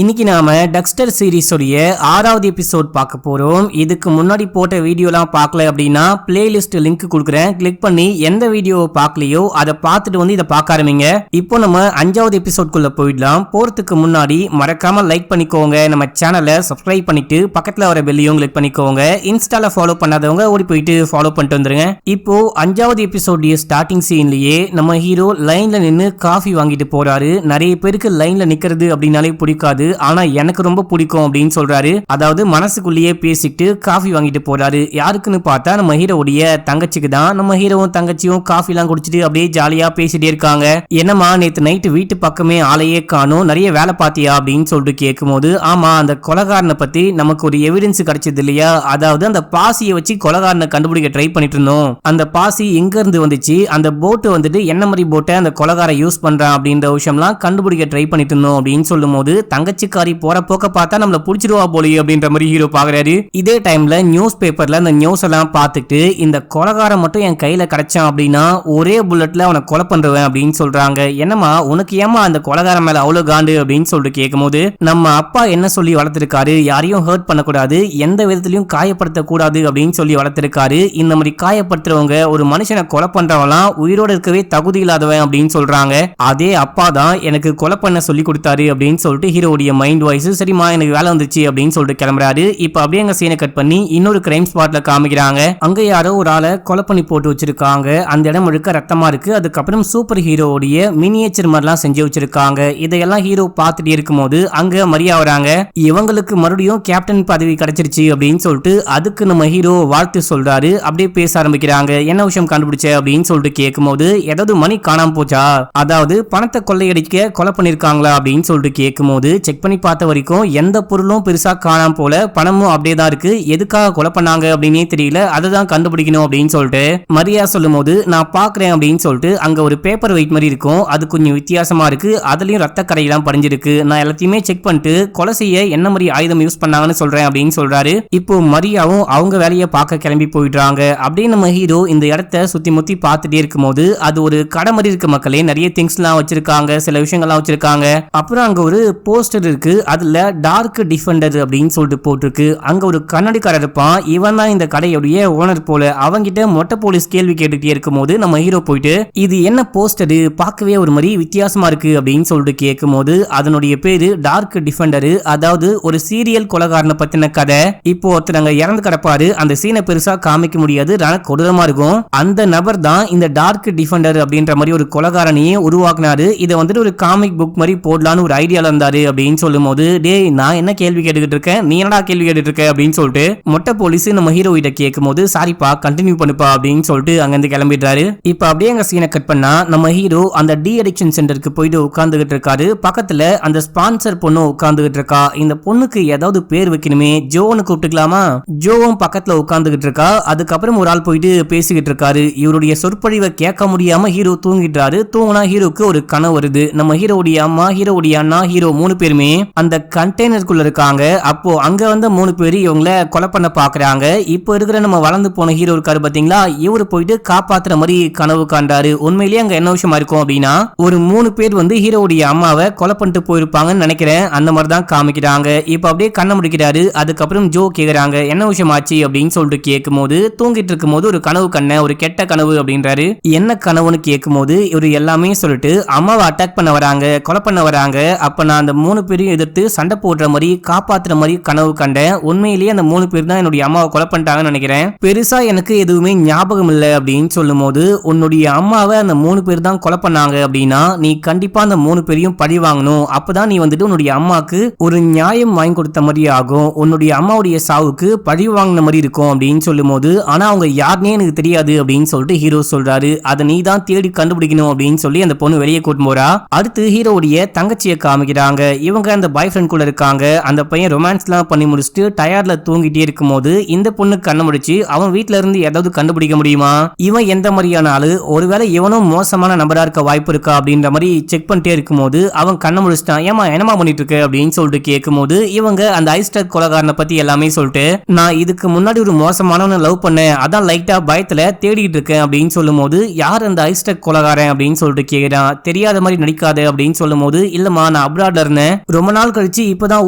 இன்னைக்கு நாம Dexter series உடைய 6வது எபிசோட் பார்க்க போறோம். இதுக்கு முன்னாடி போட்ட வீடியோலாம் பார்க்கல அப்படின்னா பிளேலிஸ்ட் லிங்க் கொடுக்குறேன், கிளிக் பண்ணி எந்த வீடியோவை பார்க்கலையோ அதை பார்த்துட்டு இதை பார்க்க ஆரம்பிங்க. இப்போ நம்ம 5வது எபிசோட்குள்ள போயிடலாம். போறதுக்கு முன்னாடி மறக்காம லைக் பண்ணிக்கோங்க, நம்ம சேனலை சப்ஸ்கிரைப் பண்ணிட்டு பக்கத்துல வர பெல்லையும் கிளிக் பண்ணிக்கோங்க. இன்ஸ்டால ஃபாலோ பண்ணாதவங்க ஓடி போயிட்டு ஃபாலோ பண்ணிட்டு வந்துருங்க. இப்போ 5வது எபிசோட் ஸ்டார்டிங் சீன்லயே நம்ம ஹீரோ லைன்ல நின்னு காஃபி வாங்கிட்டு போறாரு. நிறைய பேருக்கு லைன்ல நிக்கிறது அப்படின்னாலே பிடிக்காது, ஆனா எனக்கு ரொம்ப பிடிக்கும் அப்படின்னு சொல்றாரு. அதாவது மனசுக்குள்ளேயே பேசிட்டு காஃபி வாங்கிட்டு போறாரு. யாருக்குன்னு பார்த்தா நம்ம ஹீரோவுடைய தங்கச்சிக்கு தான். நம்ம ஹீரோவும் தங்கச்சியும் காஃபி எல்லாம் குடிச்சிட்டு அப்படியே ஜாலியா பேசிட்டே இருக்காங்க. என்னமா நேத்து நைட்டு வீட்டு பக்கமே ஆளையே காணும், நிறைய வேலை பாத்தியா அப்படின்னு சொல்லிட்டு கேட்கும் போது, ஆமா அந்த கொலகாரனை பத்தி நமக்கு ஒரு எவிடன்ஸ் கிடைச்சது இல்லையா, அதாவது அந்த பாசியை வச்சு கொலகாரனை கண்டுபிடிக்க ட்ரை பண்ணிட்டு இருந்தோம். அந்த பாசி எங்க இருந்து வந்துச்சு, அந்த போட்டு வந்துட்டு என்ன மாதிரி போட்டை அந்த கொலகார யூஸ் பண்றான் அப்படின்ற விஷயம்லாம் கண்டுபிடிக்க ட்ரை பண்ணிட்டு இருந்தோம் அப்படின்னு சொல்லும் போது, தங்கச்சிக்காரி போற போக்க பார்த்தா நம்மள புடிச்சிருவா போலி அப்படின்ற மாதிரி ஹீரோ பாக்குறாரு. இதே டைம்ல நியூஸ் பேப்பர்ல அந்த நியூஸ் எல்லாம் பார்த்துட்டு, இந்த கொலகாரம் மட்டும் என் கையில கிடைச்சான் அப்படின்னா ஒரே புல்லட்ல அவனை கொலை பண்றவன் அப்படின்னு சொல்றாங்க. என்னமா உனக்கு ஏமா அந்த கொலகாரம் மேல அவ்வளவு காண்டு அப்படின்னு சொல்லிட்டு கேட்கும் போது, நம்ம அப்பா என்ன சொல்லி வளர்த்திருக்காரு, யாரையும் ஹர்ட் பண்ணக்கூடாது, எந்த விதத்திலையும் காயப்படுத்த கூடாது அப்படின்னு சொல்லி வளர்த்திருக்காரு. இந்த மாதிரி காயப்படுத்துறவங்க ஒரு மனுஷனை கொலை பண்றவங்களாம் உயிரோடு இருக்கவே தகுதி இல்லாதவன் அப்படின்னு சொல்றாங்க. அதே அப்பா தான் எனக்கு கொலை பண்ண சொல்லி கொடுத்தாரு அப்படின்னு சொல்லிட்டு ஹீரோடைய மைண்ட் வாய்ஸ், சரிமா எனக்கு வேலை வந்துச்சு அப்படின்னு சொல்லிட்டு கிளம்புறாரு. இப்ப அப்படியே அங்க சீனை கட் பண்ணி இன்னொரு கிரைம் ஸ்பாட்ல காமிக்கிறாங்க. அங்க யாரோ ஒரு ஆளை கொலை பண்ணி போட்டு வச்சிருக்காங்க. அந்த இடம் முழுக்க ரத்தமா இருக்கு. அதுக்கப்புறம் சூப்பர் ஹீரோடைய மினியேச்சர் மாதிரிலாம் செஞ்சு வச்சிருக்காங்க. இதையெல்லாம் ஹீரோ பார்த்துட்டு இருக்கும் போது அங்க மரியா வராங்க. இவங்களுக்கு மறுபடியும் கேப்டன் பதவி கிடைச்சிருச்சு அப்படின்னு சொல்லிட்டு அதுக்கு நம்ம ஹீரோ வாழ்த்து சொல்றாரு. அப்படியே பேச ஆரம்பிக்கிறாங்க. என்ன விஷயம் கண்டுபிடிச்ச அப்படின்னு சொல்லிட்டு கேட்கும் போது, ஏதாவது மணி காணாம போச்சா, அதாவது பணத்தை கொள்ளையடிக்க கொலை பண்ணிருக்காங்களா அப்படின்னு சொல்லிட்டு கேட்கும் போது, செக் பண்ணி பார்த்த வரைக்கும் எந்த பொருளும் பெருசா காணாம போல, பணமும் அப்படியே தான் இருக்கு, எதுக்காக கொலை பண்ணாங்க அப்படின்னே தெரியல, அதை தான் கண்டுபிடிக்கணும் அப்படின்னு சொல்லிட்டு மரியா சொல்லும் போது, நான் பாக்குறேன் அப்படின்னு சொல்லிட்டு அங்க ஒரு பேப்பர் வெயிட் மாதிரி இருக்கும், அது கொஞ்சம் வித்தியாசமா இருக்கு, அதுலயும் ரத்த கரையெல்லாம் படிஞ்சிருக்கு, நான் எல்லாத்தையுமே செக் பண்ணிட்டு கொலை செய்ய என்ன மாதிரி ஆயுதம் யூஸ் பண்ணாங்கன்னு சொல்றேன் அப்படின்னு சொல்றாரு. இப்போ மரியாவும் அவங்க வேலையை பார்க்க கிளம்பி போயிடுறாங்க. அப்படியே நம்ம ஹீரோ இந்த இடத்த சுத்தி முத்தி பார்த்துட்டே இருக்கும் போது, அது ஒரு கடை மாதிரி இருக்கு மக்களே, நிறைய திங்ஸ் எல்லாம் வச்சிருக்காங்க, சில விஷயங்கள்லாம் வச்சிருக்காங்க. அப்புறம் அங்க ஒரு போஸ்டர் இருக்கு, அதுல டார்க் டிஃபெண்டர் அப்படின்னு சொல்லிட்டு போட்டிருக்கு. அங்க ஒரு கண்ணாடிக்காரர் இருப்பான், இவன் தான் இந்த கடையுடைய ஓனர் போல. அவங்கிட்ட மொட்டை போலீஸ் கேள்வி கேட்டுட்டே இருக்கும் போது நம்ம ஹீரோ போயிட்டு, இது என்ன போஸ்டர், பார்க்கவே ஒரு மாதிரி வித்தியாசமா இருக்கு அப்படின்னு சொல்லிட்டு கேட்கும் போது, அதனுடைய பேரு டார்க் டிஃபெண்டர், அதாவது ஒரு சீரியல் கொலைகாரனை பத்தின கதை. இப்போ ஒருத்தர் அங்க இறந்து கிடப்பாரு, அந்த சீனை பெருசா காமிக்க முடியாது, கொடூரமா இருக்கும். அந்த நபர் தான் இந்த டார்க் டிஃபெண்டர் அப்படின்ற மாதிரி ஒரு கொலைகாரனையே உருவாக்குனாரு. இதை வந்துட்டு ஒரு காமிக் புக் மாதிரி போடலான்னு ஒரு ஐடியால இருந்தாரு அப்படின்னு சொல்லும் போது, டேய் நான் என்ன கேள்வி கேட்டுக்கிட்டு இருக்கேன், நீ என்னடா கேள்வி கேட்டுட்டு இருக்க அப்படின்னு சொல்லிட்டு மொட்டை போலீஸ் நம்ம ஹீரோ கிட்ட கேட்கும் போது, சாரிப்பா கண்டினியூ பண்ணுப்பா அப்படின்னு சொல்லிட்டு அங்கிருந்து கிளம்பிடுறாரு. இப்ப அப்படியே அங்க சீனை கட் பண்ணா நம்ம ஹீரோ அந்த டி அடிக்ஷன் சென்டருக்கு போயிட்டு உட்கார்ந்துகிட்டு இருக்காரு. பக்கத்துல அந்த ஸ்பான்சர் பொண்ணு உட்கார்ந்துகிட்டு இருக்கா. இந்த பொண்ணுக்கு ஏதாவது பேர் வைக்கணுமே, ஜோன்னு கூப்பிட்டுக்கலாமா, ஜோவும் பக்கத்துல உட்கார்ந்துகிட்டு இருக்கா. அதுக்கப்புறம் ஒரு ஆள் போயிட்டு பேசிக்கிட்டு இருக்காரு. இவருடைய சொற்பொழிவை கேட்க முடியாம ஹீரோ தூங்கிட்டாரு. தூங்கினா ஹீரோக்கு ஒரு கனவு வருது. நம்ம ஹீரோடைய அம்மா, ஹீரோடைய அண்ணா, ஹீரோ 3 பேருமே அந்த கண்டெய்னருக்குள்ள இருக்காங்க. அப்போ அங்க வந்த 3 பேரு இவங்கள கொலை பண்ண பாக்குறாங்க. இப்போ இருக்கிற நம்ம வளர்ந்து போன ஹீரோ இருக்காரு பாத்தீங்களா, இவரு போயிட்டு காப்பாத்துற மாதிரி கனவு காண்டாரு. உண்மையிலேயே அங்க என்ன விஷயமா இருக்கும் அப்படின்னா, ஒரு 3 பேர் வந்து ஹீரோடைய அம்மாவை கொலை பண்ணிட்டு போயிருப்பாங்கன்னு நினைக்கிறேன், அந்த மாதிரி தான் காமிக்கிறாங்க. இப்போ அப்படியே கண்ணை முடிக்கிறாரு. அதுக்கப்புறம் ஜோ கேக்குறாங்க, என்ன விஷயம் ஆச்சு அப்படின்னு சொல்லிட்டு கேட்கும் போது, தூங்கிட்டு இருக்கும் போது ஒரு கனவு கண்ண, ஒரு கெட்ட கனவு அப்படின்றாரு. என்ன கனவுன்னு கேட்கும் போது இவரு எல்லாமே சொல்லிட்டு, அம்மாவை அட்டாக் பண்ண வராங்க, கொலை பண்ண வராங்க, அப்ப நான் அந்த 3 பேரையும் எதிர்த்து சண்டை போடுற மாதிரி காப்பாத்துற மாதிரி கனவு கண்டேன். உண்மையிலேயே அந்த 3 பேர் தான் என்னுடைய அம்மாவை கொலை பண்ணிட்டாங்கன்னு நினைக்கிறேன், பெருசா எனக்கு எதுவுமே ஞாபகம் இல்லை அப்படின்னு சொல்லும் போது, உன்னுடைய அம்மாவை அந்த 3 பேர் தான் கொலை பண்ணாங்க அப்படின்னா நீ கண்டிப்பா அந்த 3 பேரையும் பழி வாங்கணும், அப்பதான் நீ வந்துட்டு உன்னுடைய அம்மாக்கு ஒரு நியாயம் வாங்கி கொடுத்த மாதிரி ஆகும், உன்னுடைய அம்மாவுடைய சாவுக்கு பழி வாங்கின மாதிரி இருக்கும் அப்படின்னு சொல்லும் போது, ஆனா அவங்க யாருன்னே எனக்கு தெரியாது அப்படின்னு சொல்லிட்டு ஹீரோ சொல்றாரு. அதை நீ தான் தேடி கண்டுபிடிக்கணும் அப்படின்னு சொல்லி அந்த பொண்ணு வெளியே கூட்டு போறா. அடுத்து ஹீரோடைய தங்கச்சியை காமிக்கிறாங்க. இவங்க அந்த பாய் ஃப்ரெண்ட் கூட இருக்காங்க. அந்த பையன் ரொமான்ஸ்லாம் பண்ணி முடிச்சுட்டு டயர்ல தூங்கிட்டே இருக்கும் போது இந்த பொண்ணு கண்ணு முடிச்சு அவன் வீட்டுல இருந்து ஏதாவது கண்டுபிடிக்க முடியுமா, இவன் எந்த மாதிரியான ஆளு, ஒருவேளை இவனும் மோசமான நபரா இருக்க வாய்ப்பு இருக்கா அப்படின்ற மாதிரி செக் பண்ணிட்டே இருக்கும் போது அவன் கண்ணு முடிச்சுட்டான். ஏமா என்னமா பண்ணிட்டு இருக்க அப்படின்னு சொல்லிட்டு கேட்கும் போது, இவங்க அந்த ஐஸ்டர் கொலைகாரனை பத்தி எல்லாமே சொல்லிட்டு, நான் இதுக்கு முன்னாடி ஒரு மோசமானவனை லவ் பண்ணேன், அதான் லைட்டா பயத்துல தேடிட்டு இருக்கேன் அப்படின்னு சொல்லும் போது, யார் அந்த ஐஸ்டர் கொலைகாரன் அப்படின்னு சொல்லிட்டு கேக்குறான். தெரியாத மாதிரி நடிக்காத அப்படின்னு சொல்லும் போது, இல்லம்மா நான் அப்ராட்ல இருந்தேன், ரொம்ப நாள் கழிச்சு இப்பதான்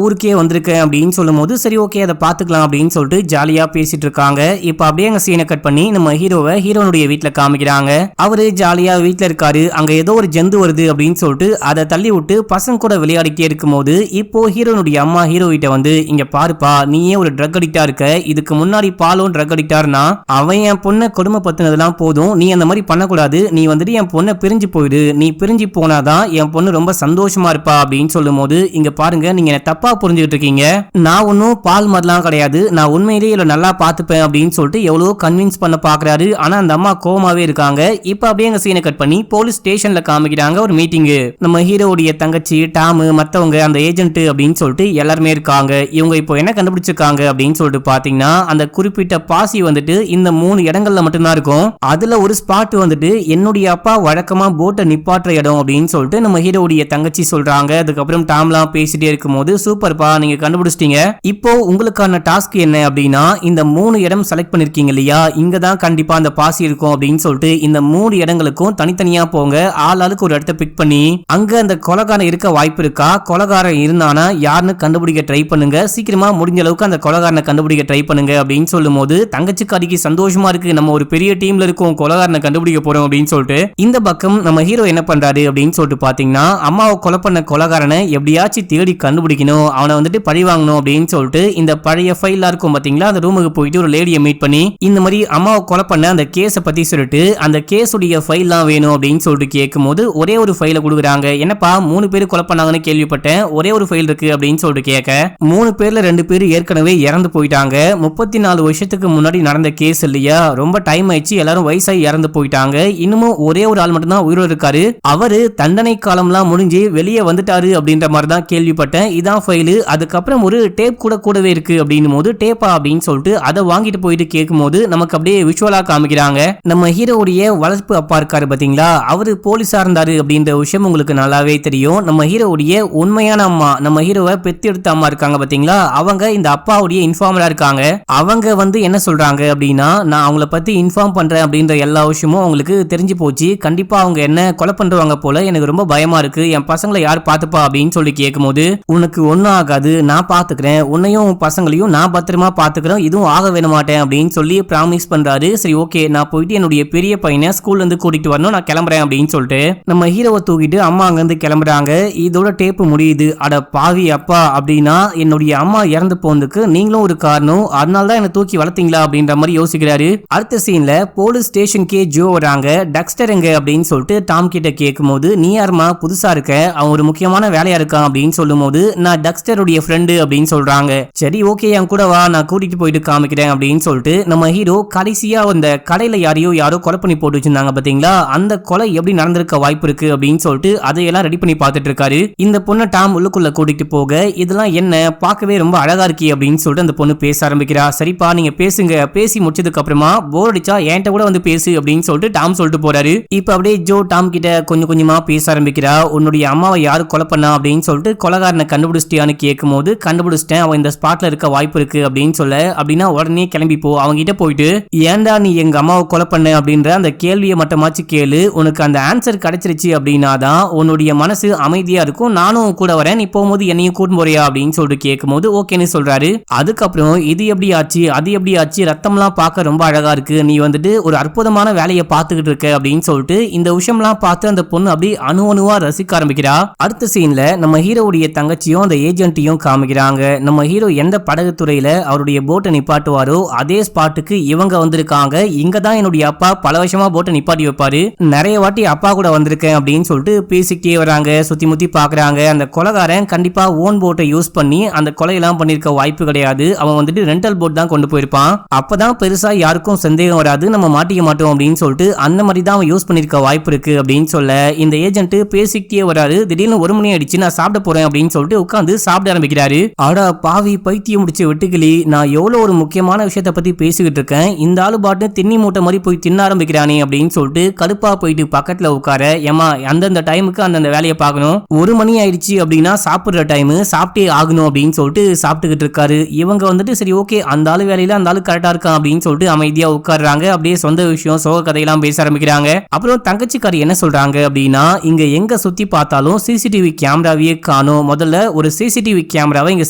ஊருக்கே வந்திருக்கேன் அப்படின்னு சொல்லும் போது சரி ஓகே அதை பாத்துக்கலாம் அப்படின்னு சொல்லிட்டு ஜாலியா பேசிட்டு இருக்காங்க. இப்ப அப்படியே அங்க சீனை கட் பண்ணி நம்ம ஹீரோனுடைய வீட்டுல காமிக்கிறாங்க. அவரு ஜாலியா வீட்டுல இருக்காரு. அங்க ஏதோ ஒரு ஜந்து வருது அப்படின்னு சொல்லிட்டு அதை தள்ளி விட்டு பசங்க கூட விளையாடிட்டே இருக்கும் போது இப்போ ஹீரோனுடைய அம்மா ஹீரோ கிட்ட வந்து இங்க பாருப்பா, நீயே ஒரு ட்ரக் அடிக்டா இருக்க. இதுக்கு முன்னாடி பாலும் ட்ரக் அடிக்டார்னா அவன் என் பொண்ணை கொடுமை பத்தினதெல்லாம் போதும், நீ அந்த மாதிரி பண்ணக்கூடாது. நீ வந்துட்டு என் பொண்ணை பிரிஞ்சு போயிடு. நீ பிரிஞ்சு போனாதான் என் பொண்ணு ரொம்ப சந்தோஷமா இருப்பா அப்படின்னு சொல்லும் போது இங்க பாருங்க, நீங்க என்ன தப்பா புரிஞ்சுக்கிட்டு இருக்கீங்க. நான் ஒன்னும் பால் மாதிரிலாம் கிடையாது. நான் உண்மையிலேயே இவ்வளவு நல்லா பாத்துப்பேன் அப்படின்னு சொல்லிட்டு எவ்வளவு கன்வின்ஸ் பண்ண பாக்குறாரு. ஆனா அந்த அம்மா கோமாவே இருக்காங்க. இப்ப அப்படியே எங்க சீனை கட் பண்ணி போலீஸ் ஸ்டேஷன்ல காமிக்கிறாங்க ஒரு மீட்டிங். நம்ம ஹீரோவுடைய தங்கச்சி டாமு மத்தவங்க அந்த ஏஜென்ட் அப்படின்னு சொல்லிட்டு எல்லாருமே இருக்காங்க. இவங்க இப்போ என்ன கண்டுபிடிச்சிருக்காங்க அப்படின்னு சொல்லிட்டு பாத்தீங்கன்னா அந்த குறிப்பிட்ட பாசி வந்துட்டு இந்த 3 இடங்கள்ல மட்டும்தான் இருக்கும். அதுல ஒரு ஸ்பாட் வந்துட்டு என்னுடைய அப்பா வழக்கமா போட்டை நிப்பாட்டுற இடம் அப்படின்னு சொல்லிட்டு நம்ம ஹீரோவுடைய தங்கச்சி சொல்றாங்க. அதுக்கப்புறம் டாம்லாம் பேசிட்டே இருக்கும் போது சூப்பர்ப்பா, நீங்க கண்டுபிடிச்சிட்டீங்க. இப்போ உங்களுக்கான டாஸ்க் என்ன அப்படின்னா இந்த 3 இடம் செலக்ட் பண்ணிருக்கீங்க இல்லையா, இங்கதான் கண்டிப்பா அந்த பாசி இருக்கும் அப்படின்னு சொல்லிட்டு இந்த 3 இடங்களுக்கும் தனித்தனியா போங்க. ஆளாளுக்கு ஒரு இடத்த பிக் பண்ணி அங்க அந்த கொலைகாரன் இருக்க வாய்ப்பு இருக்கா, கொலைகாரன் இருந்தானா யாருன்னு கண்டுபிடிக்க ட்ரை பண்ணுங்க. சீக்கிரமா முடிஞ்ச அளவுக்கு அந்த கொலைகாரனை கண்டுபிடிக்க ட்ரை பண்ணுங்க அப்படின்னு சொல்லும் போது தங்கச்சிக்கு அடிக்கி சந்தோஷமா இருக்கு. நம்ம ஒரு பெரிய டீம்ல இருக்கோம், கொலைகாரனை கண்டுபிடிக்க போறோம் அப்படின்னு சொல்லிட்டு இந்த பக்கம் நம்ம ஹீரோ என்ன பண்றாரு அப்படின்னு சொல்லிட்டு பாத்தீங்கன்னா அம்மாவை கொலை பண்ண கொலைகாரனை எப்படியாச்சும் தேடி கண்டுபிடிக்கணும், அவனை வந்துட்டு பழி வாங்கணும் அப்படின்னு சொல்லிட்டு இந்த பழைய ஃபைல் இருக்கும் பாத்தீங்களா, அந்த ரூமுக்கு போயிட்டு ஒரு லேடியை மீட் பண்ணி இந்த மாதிரி அம்மாவை கொலை பண்ண அந்த கேஸை பத்தி சொல்லிட்டு அந்த கேஸுடைய ஃபைல்லாம் வேணும் அப்படின்னு சொல்லிட்டு கேட்கும் போது ஒரே ஒரு ஃபைலை கொடுக்குறாங்க. என்னப்பா 3 பேர் கொலை பண்ணாங்கன்னு கேள்விப்பட்டேன், ஒரே ஒரு ஃபைல் இருக்கு அப்படின்னு சொல்லிட்டு கேட்க 3 பேர்ல 2 பேர் ஏற்கனவே இறந்து போயிட்டாங்க. 34 வருஷத்துக்கு முன்னாடி நடந்த கேஸ் இல்லையா, ரொம்ப டைம் ஆயிடுச்சு, எல்லாரும் வயசாகி இறந்து போயிட்டாங்க. இன்னமும் ஒரே ஒரு ஆள் மட்டும் தான் உயிரோடு இருக்காரு. அவரு தண்டனை காலம்லாம் முடிஞ்சு வெளியே வந்துட்டாரு அப்படின்ற மாதிரி தான் கேள்விப்பட்டேன். இதான் ஃபைலு. அதுக்கப்புறம் ஒரு டேப் கூடவே இருக்கு அப்படின்னும் போது டேப்பா அப்படின்னு சொல்லிட்டு அதை வாங்கிட்டு போயிட்டு கேட்கும் போது நமக்கு அப்படியே விஷுவலா காமிக்கிறாங்க. நம்ம ஹீரோவுடைய வளர்ப்பு அப்பா இருக்காரு பாத்தீங்களா, அவரு போலீஸா இருந்தாரு அப்படின்ற விஷயம் உங்களுக்கு நல்லாவே தெரியும். நம்ம ஹீரோவுடைய உண்மையான அம்மா, நம்ம ஹீரோவை பெத்து எடுத்த அம்மா இருக்காங்க பாத்தீங்களா, அவங்க இந்த அப்பாவுடைய இன்ஃபார்மரா இருக்காங்க. அவங்க வந்து என்ன சொல்றாங்க அப்படின்னா நான் அவங்கள பத்தி இன்ஃபார்ம் பண்றேன் அப்படின்ற எல்லா விஷயமும் அவங்களுக்கு தெரிஞ்சு போச்சு. கண்டிப்பா அவங்க என்ன கொலை பண்றவங்க போல, எனக்கு ரொம்ப பயமா இருக்கு, என் பசங்களை யார் பாத்துப்பா அப்படின்னு சொல்லி கேட்கும்போது உனக்கு ஒன்னும் ஆகாது, நான் பாத்துக்கிறேன், உன்னையும் பசங்களையும் நான் பத்திரமா பாத்துக்கிறேன், இதுவும் ஆக வேண மாட்டேன் அப்படின்னு சொல்லி பிராமிஸ் பண்றாரு. சரி ஓகே, நான் போயிட்டு என்னுடைய பெரிய பையனை ஸ்கூல்ல இருந்து கூட்டிட்டு வரணும், நான் கிளம்புறேன் அப்படின்னு சொல்லிட்டு நம்ம ஹீரோவை தூக்கிட்டு அம்மா அங்க இருந்து கிளம்புறாங்க. இதோட டேப்பு முடியுது. அட பாவி அப்பா, அப்படின்னா என்னுடைய அம்மா இறந்து போனதுக்கு நீங்களும் ஒரு காரணம், அதனாலதான் என்ன தூக்கி வளர்த்தீங்களா அப்படின்ற மாதிரி யோசிக்கிறாரு. அடுத்த சீன்ல போலீஸ் ஸ்டேஷனுக்கே ஜோ வராங்க. டக்ஸ்டர் எங்க அப்படின்னு சொல்லிட்டு டாம் கிட்ட கேட்கும் போது நீ யாருமா புதுசா இருக்க, அவன் ஒரு முக்கியமான வேலையா இருக்கான் அப்படின்னு சொல்லும் போது நான் டக்ஸ்டருடைய ஃப்ரெண்டு அப்படின்னு சொல்றாங்க. சரி ஓகே, என் கூட வா, நான் கூட்டிட்டு போயிட்டு காமிக்கிறேன் அப்படின்னு சொல்லிட்டு நம்ம ஹீரோ கடைசியா அந்த கடையில யாரோ கொலை பண்ணி போட்டு வச்சிருந்தாங்க பாத்தீங்களா, அந்த கொலை எப்படி நடந்திருக்க வாய்ப்பு இருக்கு அப்படின்னு சொல்லிட்டு அதையெல்லாம் ரெடி பண்ணி பார்த்துட்டு இருக்காரு. இந்த பொண்ணு டாம் உள்ளுக்குள்ள கூட்டிட்டு போக இதெல்லாம் என்ன பார்க்கவே ரொம்ப அழகா இருக்கி அப்படின்னு சொல்லிட்டு அந்த பொண்ணு பேச ஆரம்பிக்கிறா. சரிப்பா நீங்க பேசுங்க, பேசி முடிச்சதுக்கு அப்புறமா போர் அடிச்சா என்கிட்ட கூட வந்து பேசு அப்படின்னு சொல்லிட்டு டாம் சொல்லிட்டு போறாரு. இப்ப அப்படியே ஜோ டாம் கிட்ட கொஞ்சம் கொஞ்சமா பேச ஆரம்பிக்கிறா. உன்னுடைய அம்மாவை யாரு கொலை பண்ணா அப்படின்னு சொல்லிட்டு கொலைகாரனை கண்டுபிடிச்சிட்டியான்னு கேட்கும் போது கண்டுபிடிச்சிட்டேன், அவன் இந்த ஸ்பாட்ல இருக்க வாய்ப்பு இருக்கு அப்படின்னு சொல்ல, அப்படின்னா உடனே கிளம்பி போ, அவங்க கிட்ட போயிட்டு ஏன்டா நீ எங்க அம்மாவை கொலை பண்ண அப்படின்ற அந்த கேள்வியை மட்டுமாச்சு கேளு, உனக்கு அந்த ஆன்சர் கிடைச்சிருச்சு அப்படின்னா தான் உன்னுடைய மனசு அமைதியா இருக்கும், நானும் கூட வரேன், நீ போகும்போது என்னையும் கூட்டு போறியா அப்படின்னு சொல்லிட்டு கேட்கும் போது ஓகேன்னு சொல்றாரு. அதுக்கப்புறம் இது எப்படி ஆச்சு அது எப்படி ஆச்சு, ரத்தம்லாம் பார்க்க ரொம்ப அழகா இருக்கு, நீ வந்துட்டு ஒரு அற்புதமான வேலையை பார்த்துக்கிட்டு இருக்க அப்படின்னு சொல்லிட்டு இந்த விஷயம்லாம் பார்த்து அந்த பொண்ணு அப்படி அணுவா ரசிக்க ஆரம்பிக்கிறா. அடுத்த சீன்ல நம்ம ஹீரோவுடைய தங்கச்சியும் அந்த ஏஜென்ட்டையும் காமிக்கிறாங்க. நம்ம ஹீரோ எந்த படகு துறையில அவருடைய போட்டை நிப்பாட்டுவாரோ அதே ஸ்பாட்டுக்கு இவங்க வந்திருக்காங்க. இங்க தான் என்னுடைய அப்பா பல வருஷமா போட்டை நிப்பாட்டி வைப்பாரு, நிறைய வாட்டி அப்பா கூட வந்திருக்கேன் அப்படின்னு சொல்லிட்டு பேசிக்கிட்டே வராங்க. சுத்தி முத்தி பாக்குறாங்க. அந்த கொலைகாரன் கண்டிப்பா ஓன் போட்டை யூஸ் பண்ணி அந்த கொலையெல்லாம் பண்ணிருக்க வாய்ப்பு கிடையாது, அவன் வந்துட்டு ரெண்டல் போட் தான் கொண்டு போயிருப்பான், அப்பதான் பெருசா யாருக்கும் சந்தேகம் வராது, நம்ம மாட்டிக்க மாட்டோம் அப்படின்னு சொல்லிட்டு அந்த மாதிரி தான் அவன் யூஸ் பண்ணிருக்க வாய்ப்பு இருக்கு அப்படின்னு சொல்ல இந்த ஏஜென்ட் பேசிக்கிட்டே வராரு. திடீர்னு 1 மணி ஆயிடுச்சு, நான் சாப்பிட போறேன் அப்படின்னு சொல்லிட்டு உட்காந்து சாப்பிட ஆரம்பிக்கிறாரு. ஆடா பாவி பைத்தியம் முடிச்ச வெட்டுக்கிளி, நான் எவ்வளவு ஒரு முக்கியமான விஷயத்த பத்தி பேசிக்கிட்டு இருக்கேன், இந்த ஆளு பாட்டு தின்னி மூட்டை மாதிரி போய் தின்ன ஆரம்பிக்கிறானே அப்படின்னு சொல்லிட்டு கடுப்பா போயிட்டு பக்கத்துல உட்கார, ஏமா அந்தந்த டைமுக்கு அந்தந்த வேலையை பார்க்கணும், 1 மணி ஆயிடுச்சு அப்படின்னா சாப்பிடுற டைம், சாப்பிட்டே ஆகணும் அப்படின்னு சொல்லிட்டு சாப்பிட்டுக்கிட்டு இருக்காரு. இவங்க வந்துட்டு சரி ஓகே அந்த ஆளு வேலையில அந்த ஆளு கரெக்டா இருக்கான் அப்படின்னு சொல்லிட்டு அமைதியா உட்கார்றாங்க. அப்படியே சொந்த விஷயம் சோக கதையெல்லாம் பேச ஆரம்பிக்கிறாங்க. அப்புறம் தங்கச்சிக்காரி என்ன சொல்றாங்க அப்படின்னா இங்க எங்க சுத்தி பார்த்தாலும் சிசிடிவி கேமராவையே காணோம், முதல்ல ஒரு சிசிடிவி கேமராவை இங்க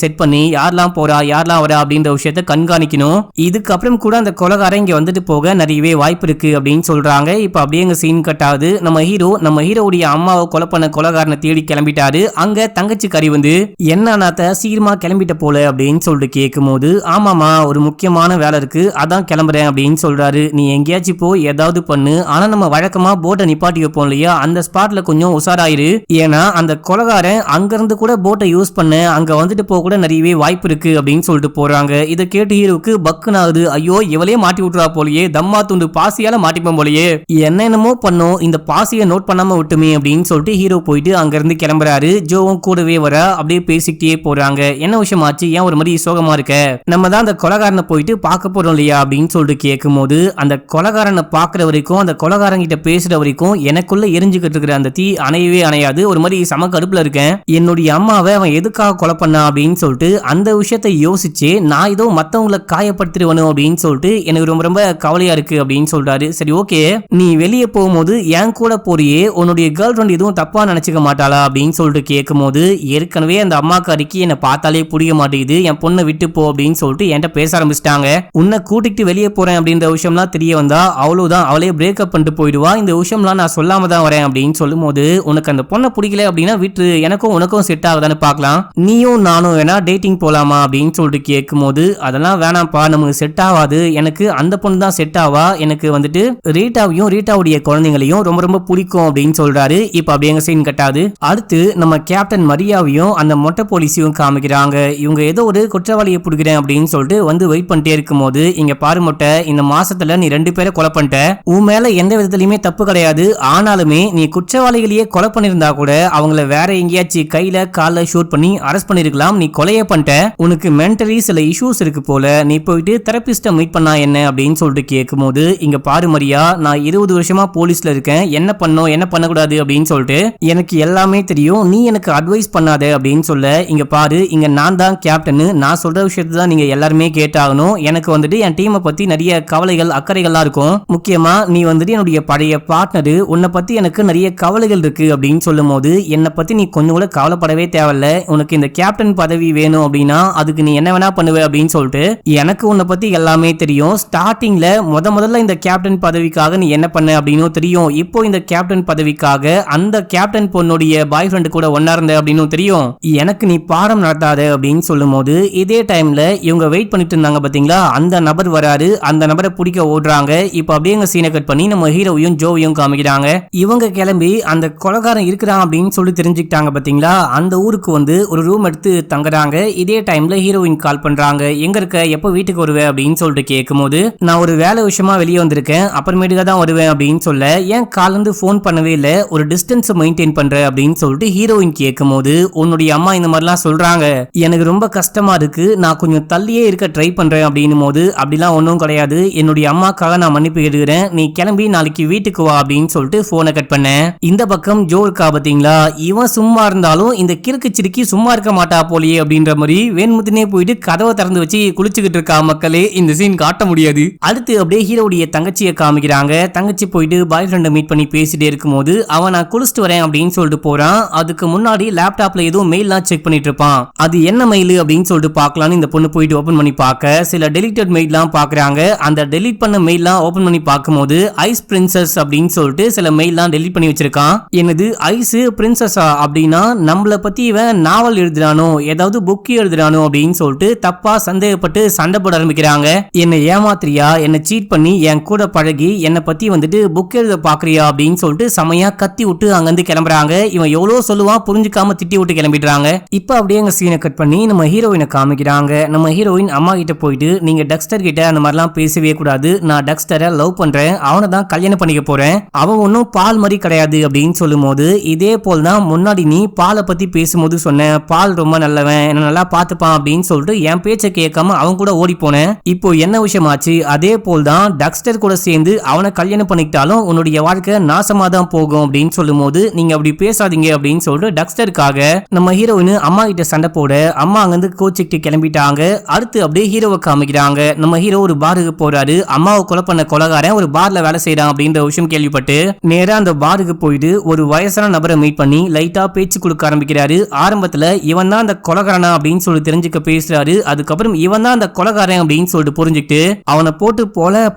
செட் பண்ணி யாரெல்லாம் போறா யாரெல்லாம் வரா அப்படின்ற விஷயத்த கண்காணிக்கணும். இதுக்கப்புறம் கூட அந்த கொலைகாரன் இங்க வந்துட்டு போக நிறையவே வாய்ப்பு இருக்கு அப்படின்னு சொல்றாங்க. இப்ப அப்படியே எங்க சீன் கட் ஆகுது. நம்ம ஹீரோவுடைய அம்மாவை கொலை பண்ண கொலைகாரனை தேடி கிளம்பிட்டாரு. அங்க தங்கச்சி கறி வந்து என்ன நாத்த சீக்கிரமா கிளம்பிட்ட போல அப்படின்னு சொல்லிட்டு கேட்கும் போது ஆமாமா ஒரு முக்கியமான வேலை இருக்கு அதான் கிளம்புறேன் அப்படின்னு சொல்றாரு. நீ எங்கேயாச்சும் போய் ஏதாவது பண்ணு, ஆனா நம்ம வழக்கமா போட்டை நிப்பாட்டி வைப்போம் இல்லையா, அந்த ஸ்பாட்ல கொஞ்சம் உசாராயிரு. ஏன்னா அந்த கொலைகாரன் அங்க இருந்து கூட போட்டை யூஸ் பண்ண அங்க வந்துட்டு போக கூட நிறையவே வாய்ப்பு இருக்கு அப்படின்னு சொல்லிட்டு போறாங்க. இதை கேட்டு ஹீரோவுக்கு பக்குனாகுது. ஐயோ இவளையே மாட்டி விட்டுறா போலயே, தம்மா துண்டு பாசியால மாட்டிப்போம் போலயே, என்னென்னமோ பண்ணும் இந்த பாசியை நோட் பண்ணாம விட்டுமே அப்படின்னு சொல்லிட்டு ஹீரோ போயிட்டு அங்க இருந்து கிளம்புறாரு. ஜோவும் கூடவே வர அப்படியே பேசிக்கிட்டே போறாங்க. என்ன விஷயம் ஆச்சு, ஏன் ஒரு மாதிரி சோகமா இருக்க, நம்ம தான் அந்த கொலைகாரனை போயிட்டு பார்க்க போறோம் இல்லையா அப்படின்னு சொல்லிட்டு கேட்கும் போது அந்த கொலைகாரனை பாக்குற வரைக்கும் அந்த கொலைகாரன் கிட்ட பேசுற வரைக்கும் எனக்குள்ள எரிஞ்சுக்கிட்டு இருக்கிற அந்த தீ அணையவே அணையாது. ஒரு மாதிரி சம கடுப்புல இருக்கேன். என்னுடைய அம்மாவை அவன் எதுக்காக கொலை பண்ணா அப்படின்னு சொல்லிட்டு அந்த விஷயத்தை யோசிச்சு நான் ஏதோ மத்தவங்களை காயப்படுத்திடுவனும் அப்படின்னு சொல்லிட்டு எனக்கு ரொம்ப ரொம்ப கவலையா இருக்கு அப்படின்னு சொல்றாரு. சரி ஓகே, நீ வெளியே போகும்போது என் கூட போறியே, உன்னுடைய கேர்ள் ஃப்ரெண்ட் எதுவும் தப்பா நினைச்சுக்க மாட்டாளா அப்படின்னு சொல்லிட்டு கேட்கும் போது ஏற்கனவே அந்த அம்மாக்காரிக்கு என்னை பார்த்தாலே புரிய மாட்டேங்குது, என் பொண்ணை விட்டு போ அப்படின்னு சொல்லிட்டு என்கிட்ட பேச ஆரம்பிச்சிட்டாங்க. உன்னை கூட்டிட்டு வெளியே போறேன் அப்படின்ற விஷயம்லாம் தெரிய வந்தா அவ்வளவுதான், அவளே பிரேக்கப் பண்ணிட்டு போயிடுவா, இந்த விஷயம்லாம் நான் சொல்லாம தான் வரேன் அப்படின்னு சொல்லும் போது உனக்கு அந்த பொண்ணை பிடிக்கல அப்படின்னா விட்டு, எனக்கும் உனக்கும் செட் ஆகுதான்னு பார்க்கலாம், நீயும் நானும் வேணா டேட்டிங் போலாமா அப்படின்னு சொல்லிட்டு கேட்கும் போது அதெல்லாம் வேணாம்ப்பா, நமக்கு செட் ஆகாது, எனக்கு அந்த பொண்ணு தான் செட் ஆவா, எனக்கு வந்துட்டு ரீட்டாவுடைய குழந்தைங்களையும் ரொம்ப ரொம்ப பிடிக்கும் அப்படின்னு சொல்றாரு. இப்ப அப்படியே சீன் கட்டாது. அடுத்து நம்ம கேப்டன் மரியாவையும் அந்த மொட்டை போலீஸையும் காமிக்கிறாங்க. இவங்க ஏதோ ஒரு குற்றவாளியை பிடிக்கிறேன் அப்படின்னு சொல்லிட்டு வந்து வெயிட் பண்ணிட்டே இருக்கும் போது இங்க பாரு மொட்டை, இந்த மாசத்துல நீ 2 பேரை கொலை பண்ணிட்ட, உன் மேல எந்த விதத்திலயுமே தப்பு கிடையாது, ஆனாலுமே நீ குற்றவாளிகளையே கொலை பண்ணிருந்தா கூட அவங்கள வேற எங்கேயாச்சும் கையில கால ஷூட் பண்ணி அரெஸ்ட் பண்ணிருக்கலாம், நீ கொலையே பண்ணிட்ட, உனக்கு மென்டலி சில இஷ்யூஸ் இருக்கு போல, நீ போயிட்டு தெரபிஸ்ட மீட் பண்ணா என்ன அப்படின்னு சொல்லிட்டு கேட்கும் போது இங்க பாரு மரியா, நான் 20 வருஷமா போலீஸ்ல இருக்கேன், என்ன பண்ணணும் என்ன பண்ணக்கூடாது அப்படின்னு சொல்லிட்டு எனக்கு எல்லாமே தெரியும், நீ எனக்கு அட்வைஸ் பண்ணாத அப்படின்னு சொல்ல, இங்க பாரு இங்க நான் தான் கேப்டன், நான் சொல்ற விஷயத்தை தான் நீங்க எல்லாருமே கேட்டாகணும், எனக்கு வந்துட்டு என் டீமை பத்தி நிறைய கவலைகள் அக்கறைகள்லாம் இருக்கும், முக்கியமா நீ வந்துட்டு என்னுடைய பழைய பார்ட்னர், உன்னை பத்தி எனக்கு நிறைய கவலைகள் இருக்கு அப்படின்னு சொல்லும் போது என்னை பத்தி நீ கொஞ்சம் கூட கவலைப்படவே தேவையில்ல, உனக்கு இந்த கேப்டன் பதவி வேணும் அப்படின்னா அதுக்கு நீ என்ன வேணா பண்ணுவ அப்படின்னு சொல்லிட்டு எனக்கு உன்னை பத்தி எல்லாமே தெரியும், ஸ்டார்டிங்ல முதல்ல இந்த கேப்டன் பதவிக்காக நீ என்ன பண்ண அப்படின்னு தெரியும், இப்போ இந்த கேப்டன் பதவிக்காக அந்த கேப்டன் பொண்ணுடைய பாய் ஃப்ரெண்ட் கூட ஒன்னா இருந்த அப்படின்னு தெரியும், எனக்கு நீ பாடம் நடத்தாத அப்படின்னு சொல்லும் போது இதே டைம்ல இவங்க வெயிட் பண்ணிட்டு இருந்தாங்க பாத்தீங்களா, அந்த நபர் வராரு, அந்த நபரை பிடிக்க ஓடுறாங்க. இப்ப அப்படியே சீனை கட் பண்ணி நம்ம ஹீரோவையும் ஜோவையும் காமிக்கிறாங்க. இவங்க கிளம்பி அந்த கொலைகாரன் இருக்கிறான் அப்படின்னு சொல்லி தெரிஞ்சுக்கிட்டாங்க பாத்தீங்களா, அந்த ஊருக்கு வந்து ஒரு ரூம் எடுத்து தங்குறாங்க. இதே டைம்ல ஹீரோயின் கால் பண்றாங்க, எங்க இருக்க, எப்ப வீட்டுக்கு வருவே அப்படின்னு சொல்லிட்டு கேட்கும் போது நான் ஒரு வேலை விஷயமா வெளியே வந்திருக்கேன், அப்புறமேட்டுக்கா தான் வருவேன் அப்படின்னு சொல்ல, ஏன் கால் இருந்து போன் பண்ணவே இல்ல, ஒரு டிஸ்டன்ஸ் மெயின்டைன் பண்ற அப்படின்னு சொல்லிட்டு ஹீரோயின் கேட்கும் போது உன்னுடைய அம்மா இந்த மாதிரிலாம் சொல்றாங்க, எனக்கு ரொம்ப கஷ்டமா இருக்கு, நான் கொஞ்சம் தள்ளியே இருக்க ட்ரை பண்றேன் அப்படின்னும் போது அப்படிலாம் ஒன்றும் கிடையாது, என்னுடைய அம்மாக்காக நான் மன்னிப்பு கேட்டுக்கிறேன், நீ கிளம்பி நாளைக்கு வீட்டுக்கு வா அப்படின்னு சொல்லிட்டு போனை கட் பண்ணேன். இந்த பக்கம் ஜோ இருக்கா பாத்தீங்களா, இவன் சும்மா இருந்தாலும் இந்த கிறுக்கு சிறுக்கி சும்மா இருக்க மாட்டா போலியே அப்படின்ற மாதிரி வேண்முத்தினே போயிட்டு கதவை திறந்து வச்சு குளிச்சுக்கிட்டு இருக்கா. மக்களே இந்த சீன் காட்ட முடியாது. அடுத்து அப்படியே ஹீரோடைய தங்கச்சியை காமிக்கிறாங்க. தங்கச்சி போயிட்டு பாய் ஃப்ரெண்டை மீட் பண்ணி பேசிட்டே இருக்கும் போது அவன் நான் குளிச்சுட்டு வரேன் அப்படின்னு சொல்லிட்டு போறான். அதுக்கு முன்னாடி லேப்டாப்ல ஏதோ மெயில்லாம் செக் பண்ணிட்டு இருப்பான். அது என்ன மெயில் அப்படின்னு சொல்லிட்டு பார்க்கலான்னு இந்த பொண்ணு போயிட்டு ஓபன் பண்ணி பார்க்க சில டெலிட்டட் மெயில்லாம் பாக்குறாங்க. அந்த டெலிட் பண்ண மெயில்லாம் ஓபன் பண்ணி பார்க்கும்போது ஐஸ் பிரின்சஸ் அப்படின்னு சொல்லிட்டு சில மெயில்லாம் டெலிட் பண்ணி வச்சிருக்கான். என்னது ஐஸ் பிரின்சஸா அப்படின்னா நம்மளை பத்தி இவன் நாவல் எழுதுறானோ ஏதாவது புக் எழுதுறானோ அப்படின்னு சொல்லிட்டு தப்பா சந்தேகப்பட்டு சண்டை போட ஆரம்பிக்கிறாங்க. என்னை ஏமாத்திரியா, என்னை சீட் பண்ணி என் கூட பழகி என்னை பத்தி வந்துட்டு புக் எழுத பாக்குறியா அப்படின்னு சொல்லிட்டு செமையா கத்தி விட்டு அங்கிருந்து கிளம்புறாங்க. இவன் எவ்வளவு சொல்லுவான் புரிஞ்சுக்காம திட்டி விட்டு கிளம்பிடுறாங்க. இப்ப அப்படியே எங்க சீனை கட் பண்ணி நம்ம ஹீரோயினை காமிக்கிறாங்க. நம்ம ஹீரோயின் அம்மா கிட்ட போயிட்டு நீங்க டெக்ஸ்டர் கிட்ட அந்த மாதிரிலாம் பேசவே கூடாது, நான் டெக்ஸ்டரை லவ் பண்றேன், அவனை தான் கல்யாணம் பண்ணிக்க போறேன், அவன் ஒன்னும் பால் மாதிரி கிடையாது அப்படின்னு சொல்லும் போது இதே போல் தான் முன்னாடி நீ பாலை பத்தி பேசும்போது சொன்ன, பால் ரொம்ப நல்லவன், என்ன நல்லா பாத்துப்பான் அப்படின்னு சொல்லிட்டு என் பேச்சை கேட்காம அவன் கூட ஓடி போனேன். இப்போ என்ன விஷயமாச்சு, அதே போல் தான் டெக்ஸ்டர் கூட சேர்ந்து அவனை கல்யாணம் பண்ணிக்கிட்டாலும் உன்னுடைய வாழ்க்கை நாசமா தான் போகும் அப்படின்னு சொல்லும் போது நீங்க அப்படி பேசாதீங்க அப்படின்னு சொல்லிட்டு டெக்ஸ்டருக்காக நம்ம ஹீரோயின் அம்மா கிட்ட சண்டை போட அம்மா அங்கிருந்து கோச்சிக்கிட்டு கிளம்பிட்டாங்க. அடுத்து அப்படியே ஹீரோவை காமிக்கிறாங்க. நம்ம ஹீரோ ஒரு பாருக்கு போறாரு. அம்மாவை கொலை பண்ண கொலைகாரன் ஒரு பார்ல வேலை செய்யறான் அப்படின்ற விஷயம் கேள்விப்பட்டு நேரா அந்த பாருக்கு போயிட்டு ஒரு வயசான நபரை மீட் பண்ணி லைட்டா பேச்சு கொடுக்க ஆரம்பிக்கிறாரு. ஆரம்பத்துல இவன் தான் அந்த கொலகாரனா அப்படின்னு சொல்லி தெரிஞ்சுக்க பேசுறாரு. அதுக்கப்புறம் இவன் தான் அந்த கொலகாரன் அப்படின்னு சொல்லிட்டு புரிஞ்சுக்கிட்டு அவனை போட்டு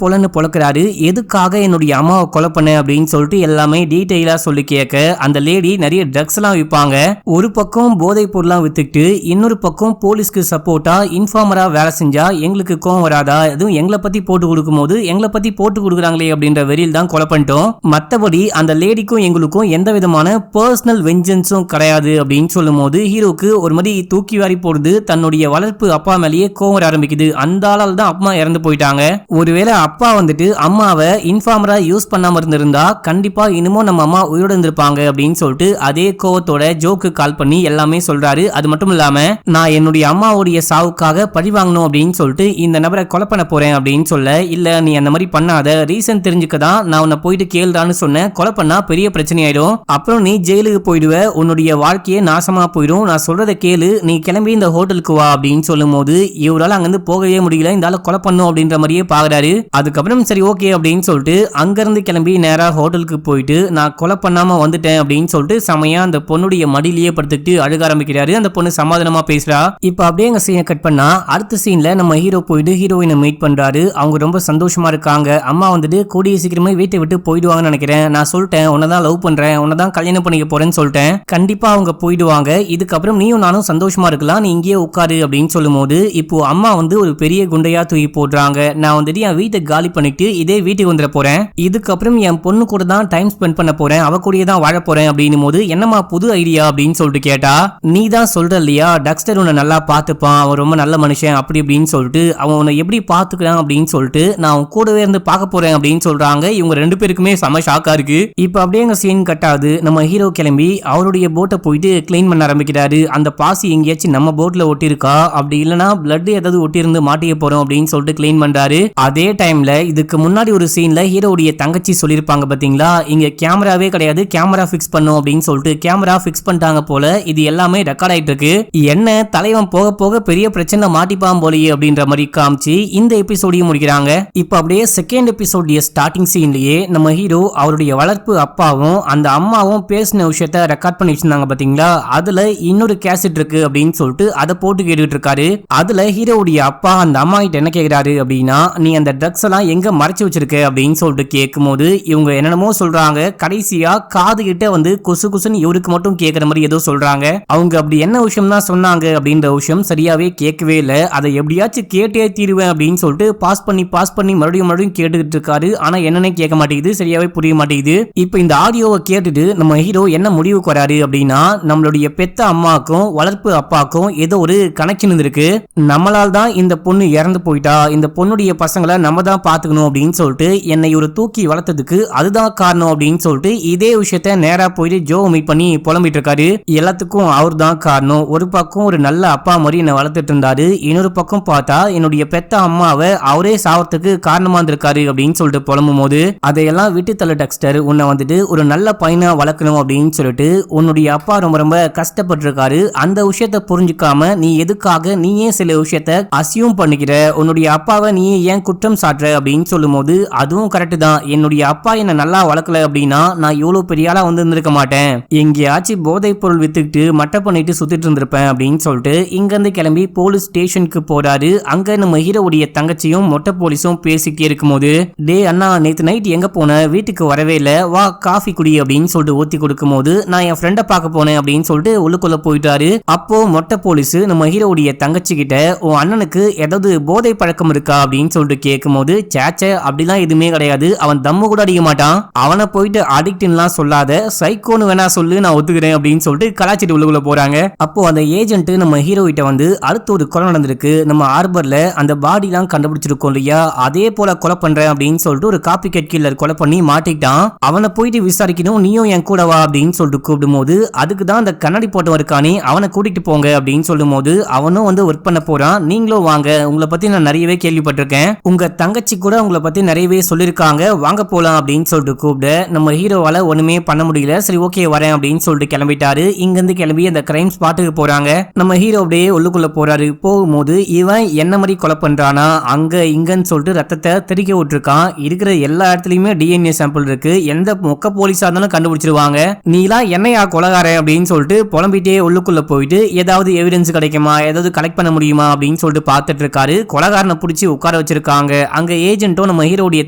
பொலன்னு பொழக்கிறாரு. எதுக்காக என்னுடைய அம்மாவை கொலை பண்ண அப்படின்னு சொல்லிட்டு எல்லாமே டீடைலா சொல்லி கேட்க அந்த லேடி நிறைய ட்ரக்ஸ் எல்லாம் விற்பாங்க. ஒரு பக்கம் போதை பொருள்லாம் வித்துக்கிட்டு இன்னொரு பக்கம் போலீஸ்க்கு சப்போர்ட்டா இன்ஃபார்மரா வேலை செஞ்சா எங்களுக்கு கோவம் வராதா, எதுவும் எங்களை பத்தி போட்டு கொடுக்கும் போது எங்களை பத்தி போட்டு கொடுக்குறாங்களே அப்படின்ற வெறியில் தான் கொலை பண்ணிட்டோம். மற்றபடி அந்த லேடிக்கும் எங்களுக்கும் எந்த விதமான பர்சனல் வெஞ்சன்ஸும் கிடையாது அப்படின்னு சொல்லும் போது ஹீரோக்கு ஒரு மாதிரி தூக்கி வாரி போடுது. தன்னுடைய வளர்ப்பு அப்பா மேலேயே கோவம் வர ஆரம்பிக்குது. அந்த ஆளால் தான் அம்மா இறந்து போயிட்டாங்க. ஒருவேளை அப்பா வந்துட்டு அம்மாவை இன்ஃபார்மரா யூஸ் பண்ணாம இருந்திருந்தா கண்டிப்பா இன்னமும் நம்ம அம்மா உயிரோடு இருந்திருப்பாங்க அப்படின்னு சொல்லிட்டு அதே கோவத்தோட ஜோக்கு கால் பண்ணி எல்லாமே சொல்றாரு. அது மட்டும் இல்லாம நான் என்னுடைய அம்மாவுடைய சாவுக்காக பழி வாங்கணும் அப்படின்னு சொல்லிட்டு இந்த நபரை கொலை பண்ண போறேன் அப்படின்னு சொல்ல, இல்ல நீ அந்த மாதிரி பண்ணாத, ரீசன் தெரிஞ்சுக்கதான் நான் உன்னை போயிட்டு கேள்றான்னு சொன்னேன், கொலை பண்ணா பெரிய பிரச்சனை ஆயிடும், அப்புறம் நீ ஜெயிலுக்கு போயிடுவ, உன்னுடைய வாழ்க்கையே நாசமா போயிடும், நான் சொல்றதை கேளு, நீ கிளம்பி இந்த ஹோட்டலுக்கு வா அப்படின்னு சொல்லும் போது இவரால் அங்கிருந்து போகவே முடியல. இந்த ஆளை கொலை பண்ணும் அப்படின்ற மாதிரியே பாக்குறாரு. அதுக்கப்புறம் சரி ஓகே அப்படின்னு சொல்லிட்டு அங்கிருந்து கிளம்பி நேரா ஹோட்டலுக்கு போயிட்டு நான் கொலை பண்ணாம வந்துட்டேன் அப்படின்னு சொல்லிட்டு சமையா அந்த பொண்ணுடைய மடியிலேயே படுத்துக்கிட்டு அழுக ஆரம்பிக்கிறாரு. அந்த பொண்ணு சமாதானமா பேசுறா. இப்ப அப்படியே எங்க சீனை கட் பண்ணா அடுத்த சீன்ல நம்ம ஹீரோ போயிட்டு ஹீரோயினை மீட் பண்றாரு. அவங்க ரொம்ப சந்தோஷமா இருக்காங்க. அம்மா வந்துட்டு கூடிய சீக்கிரமே வீட்டை விட்டு போயிடுவாங்கன்னு நினைக்கிறேன், நான் சொல்லிட்டேன் உன்னதான் லவ் பண்றேன், உன்னதான் கல்யாணம் பண்ணிக்க போறேன்னு சொல்லிட்டேன், கண்டிப்பா அவங்க போயிடுவாங்க, இதுக்கப்புறம் நீயும் நானும் சந்தோஷமா இருக்கலாம், நீ இங்கேயே உட்காரு அப்படின்னு சொல்லும் போது இப்போ அம்மா வந்து ஒரு பெரிய குண்டையா தூக்கி போடுறாங்க. நான் வந்துட்டு என் வீட்டை காலி பண்ணிட்டு இதே வீட்டுக்கு வந்துட போறேன், இதுக்கப்புறம் என் பொண்ணு கூட தான் டைம் ஸ்பெண்ட் பண்ண போறேன், அவ கூடயே தான் வாழ போறேன் அப்படின்னும் போது என்னமா புது ஐடியா அப்படின்னு சொல்லிட்டு கேட்டா, நீ தான் சொல்ற இல்லையா டக்ஸ்டர் உன்னை நல்லா பார்த்துப்பான், அவன் ரொம்ப நல்ல மனுஷன் அப்படி அப்படின்னு சொல்லிட்டு அவன் உன்னை எப்படி பார்த்துக்கிறான் அப்படின்னு சொல்லிட்டு நான் அவன் கூடவே இருந்து பார்க்க போறேன் அப்படின்னு சொல்றாங்க. இவங்க ரெண்டு பேருக்குமே செம ஷாக்கா இருக்கு. இப்ப அப்படியே எங்க சீன் கட்டாது. நம்ம ஹீரோ கிளம்பி அவருடைய போட்டை போயிட்டு கிளீன் பண்ண ஆரம்பிக்கிறாரு. அந்த பாசி எங்கேயாச்சும் நம்ம போட்ல ஒட்டி இருக்கா, அப்படி இல்லனா பிளட் ஏதாவது ஒட்டி இருந்து மாட்டிக்க போறோம் அப்படின்னு சொல்லிட்டு கிளீன் பண்றாரு. அதே டைம்ல இதுக்கு முன்னாடி ஒரு சீன்ல ஹீரோடைய தங்கச்சி சொல்லிருப்பாங்க பாத்தீங்களா, இங்க கேமராவே கிடையாது, கேமரா பிக்ஸ் பண்ணும் அப்படின்னு சொல்லிட்டு கேமரா பிக்ஸ் பண்ணிட்டாங்க போல. இது எல்லாமே ரெக்கார்ட் ஆயிட்டு இருக்கு. என்ன தலைவன் போக போக பெரிய பிரச்சனை மாட்டிப்பான் போலயே அப்படின்ற மாதிரி காமிச்சு இந்த எபிசோடையும் முடிக்கிறாங்க. இப்ப அப்படியே செகண்ட் எபிசோடைய ஸ்டார்டிங் சீன்லயே நம்ம ஹீரோ அவருடைய வளர்ப்பு அப்பாவும் அந்த அம்மாவும் பேசின விஷயத்த ரெக்கார்ட் பண்ணி வச்சிருந்தாங்க பாத்தீங்களா, அதுல இன்னொரு கேசட் இருக்கு அப்படின்னு சொல்லிட்டு அதை போட்டு கேட்டுட்டு இருக்காரு. அதுல ஹீரோவுடைய அப்பா அந்த அம்மா கிட்ட என்ன கேக்குறாரு அப்படின்னா, நீ அந்த ட்ரக்ஸ் எல்லாம் எங்க மறைச்சு வச்சிருக்க அப்படின்னு சொல்லிட்டு கேட்கும் போது இவங்க என்னென்னமோ சொல்றாங்க. கடைசியா காது கிட்ட வந்து கொசு கொசுன்னு இவருக்கு மட்டும் கேட்கிற மாதிரி ஏதோ சொல்றாங்க. அவங்க அப்படி என்ன விஷயம் தான் சொன்னாங்க அப்படின்ற விஷயம் சரியாவே கேட்கவே இல்லை. அதை எப்படியாச்சும் கேட்டே தீருவேன் அப்படின்னு சொல்லிட்டு பாஸ் பண்ணி மறுபடியும் கேட்டுக்கிட்டு இருக்காரு. ஆனா என்னன்னே கேட்க மாட்டேங்குது, சரியாவே புரிய மாட்டேங்குது. இப்ப இந்த ஆடியோவை கேட்டுட்டு நம்ம ஹீரோ என்ன முடிவுக்கு வராரு அப்படின்னா, நம்மளுடைய பெத்த அம்மாக்கும் வளர்ப்பு அப்பாக்கும் ஏதோ ஒரு கனெக்ஷன் இருக்கு, நம்மளால் தான் இந்த பொண்ணு இறந்து போயிட்டா, இந்த பொண்ணுடைய பசங்களை நம்ம தான் பாத்துக்கணும் அப்படின்னு சொல்லிட்டு என்னை ஒரு தூக்கி வளர்த்ததுக்கு அதுதான் காரணம் அப்படின்னு சொல்லிட்டு இதே விஷயத்த நேரா போயிட்டு ஜோ மீட் பண்ணி புலம்பிட்டு இருக்காரு. எல்லாத்துக்கும் அவர் தான் காரணம், ஒரு பக்கம் ஒரு நல்ல அப்பா மாதிரி என்னை வளர்த்துட்டு இருந்தாரு, இன்னொரு பக்கம் பார்த்தா என்னுடைய பெத்த அம்மாவை அவரே சாவத்துக்கு காரணமா இருந்திருக்காரு அப்படின்னு சொல்லிட்டு புலம்பும் போது அதையெல்லாம் விட்டு தள்ள டக்ஸ்டர், உன்னை வந்துட்டு ஒரு நல்ல பையனா வளர்க்கணும் அப்படின்னு சொல்லிட்டு உன்னுடைய அப்பா ரொம்ப ரொம்ப கஷ்டப்பட்டு இருக்காரு, அந்த விஷயத்த புரிஞ்சுக்காம நீ எதுக்காக நீயே சில விஷயத்த அசியூம் பண்ணிக்கிற, உன்னுடைய அப்பாவை நீ ஏன் குற்றம் சாட்டுற அப்படின்னு சொல்லும் போது அதுவும் கரெக்ட் தான், என்னுடைய அப்பா என்ன நல்லா வளர்க்கல அப்படின்னா நான் இவ்வளவு பெரிய ஆளா வந்து இருந்திருக்க மாட்டேன், எங்கேயாச்சும் போதைப் பொருள் வித்துக்கிட்டு மட்டை பண்ணிட்டு சுத்திட்டு இருந்திருப்பேன் அப்படின்னு சொல்லிட்டு இங்க இருந்து கிளம்பி போலீஸ் ஸ்டேஷனுக்கு போறாரு. அங்க நம்ம ஹீரோவுடைய தங்கச்சியும் மொட்டை போலீஸும் பேசிக்கே இருக்கும்போது, டே அண்ணா நேத்து நைட் எங்க போன, வீட்டுக்கு வரவே இல்ல, வா காஃபி குடி அப்படின்னு சொல்லிட்டு ஊத்தி கொடுக்கும் போது நான் என் ஃப்ரெண்டை பார்க்க போனேன் அப்படின்னு சொல்லிட்டு உள்ளுக்குள்ள போயிட்டாரு. அப்போ மொட்டை போலீஸ் நம்ம ஹீரோவுடைய தங்கச்சி கிட்ட உன் அண்ணனுக்கு ஏதாவது போதை பழக்கம் இருக்கா அப்படின்னு சொல்லிட்டு கேட்கும் போது, சேச்சே அப்படிலாம் எதுவுமே கிடையாது, அவன் தம்மு கூட அடிக்க மாட்டான், அவனை போயிட்டு அடிக்ட்லாம் சொல்லாத, சைக்கோன்னு வேணா சொல்லு, நான் ஒத்துக்கிறேன் அப்படின்னு சொல்லிட்டு கலாச்சிட்டு உள்ளுக்குள்ள போறாங்க. அப்போ அந்த ஏஜென்ட் நம்ம ஹீரோ கிட்ட வந்து அடுத்து ஒரு கொலை நடந்திருக்கு, நம்ம ஹார்பர்ல அந்த பாடி எல்லாம் கண்டுபிடிச்சிருக்கோம் இல்லையா, அதே போல கொலை பண்றேன் அப்படின்னு சொல்லிட்டு ஒரு காப்பி கேட் கில்லர் கொலை பண்ணி மாட்டிக்கிட்டான், அவனை போயிட்டு விசாரிக்கணும், நீயும் என் கூட வா அப்படின்னு சொல்லிட்டு கூப்பிடும் போது அதுக்கு தான் அந்த கண்ணாடி போட்டவன் இருக்கானே அவனை கூட்டிட்டு போங்க அப்படின்னு சொல்லும் போது அவனும் வந்து ஒர்க் பண்ண போறான், நீங்களும் வாங்க, உங்களை பத்தி நான் நிறையவே கேள்விப்பட்டிருக்கேன், உங்க தங்கச்சி கூட உங்களை பத்தி நிறையவே சொல்லிருக்காங்க, வாங்க போலாம் அப்படின்னு சொல்லிட்டு கூப்பிட நம்ம ஹீரோவால ஒண்ணுமே பண்ண முடியல, சரி ஓகே வரேன் அப்படின்னு சொல்லிட்டு கிளம்பிட்டாரு. இங்க இருந்து கிளம்பி அந்த கிரைம் ஸ்பாட்டுக்கு போறாங்க. நம்ம ஹீரோ அப்படியே உள்ளுக்குள்ள போறாரு. போகும்போது இவன் என்ன மாதிரி கொலை பண்றானா, அங்க இங்கன்னு சொல்லிட்டு ரத்தத்தை தெறிக்க விட்டுருக்கான், இருக்கிற எல்லா இடத்துலயுமே டிஎன்ஏ சாம்பிள் இருக்கு, எந்த மொக்க போலீஸா இருந்தாலும் கண்டுபிடிச்சிருவாங்க, நீலாம் என்னையா கொலகார போறேன் அப்படின்னு சொல்லிட்டு புலம்பிட்டே உள்ளுக்குள்ள போயிட்டு ஏதாவது எவிடன்ஸ் கிடைக்குமா, ஏதாவது கலெக்ட் பண்ண முடியுமா அப்படின்னு சொல்லிட்டு பார்த்துட்டு இருக்காரு. கொலைகாரனை பிடிச்சி உட்கார வச்சிருக்காங்க. அங்க ஏஜென்ட்டும் நம்ம ஹீரோடைய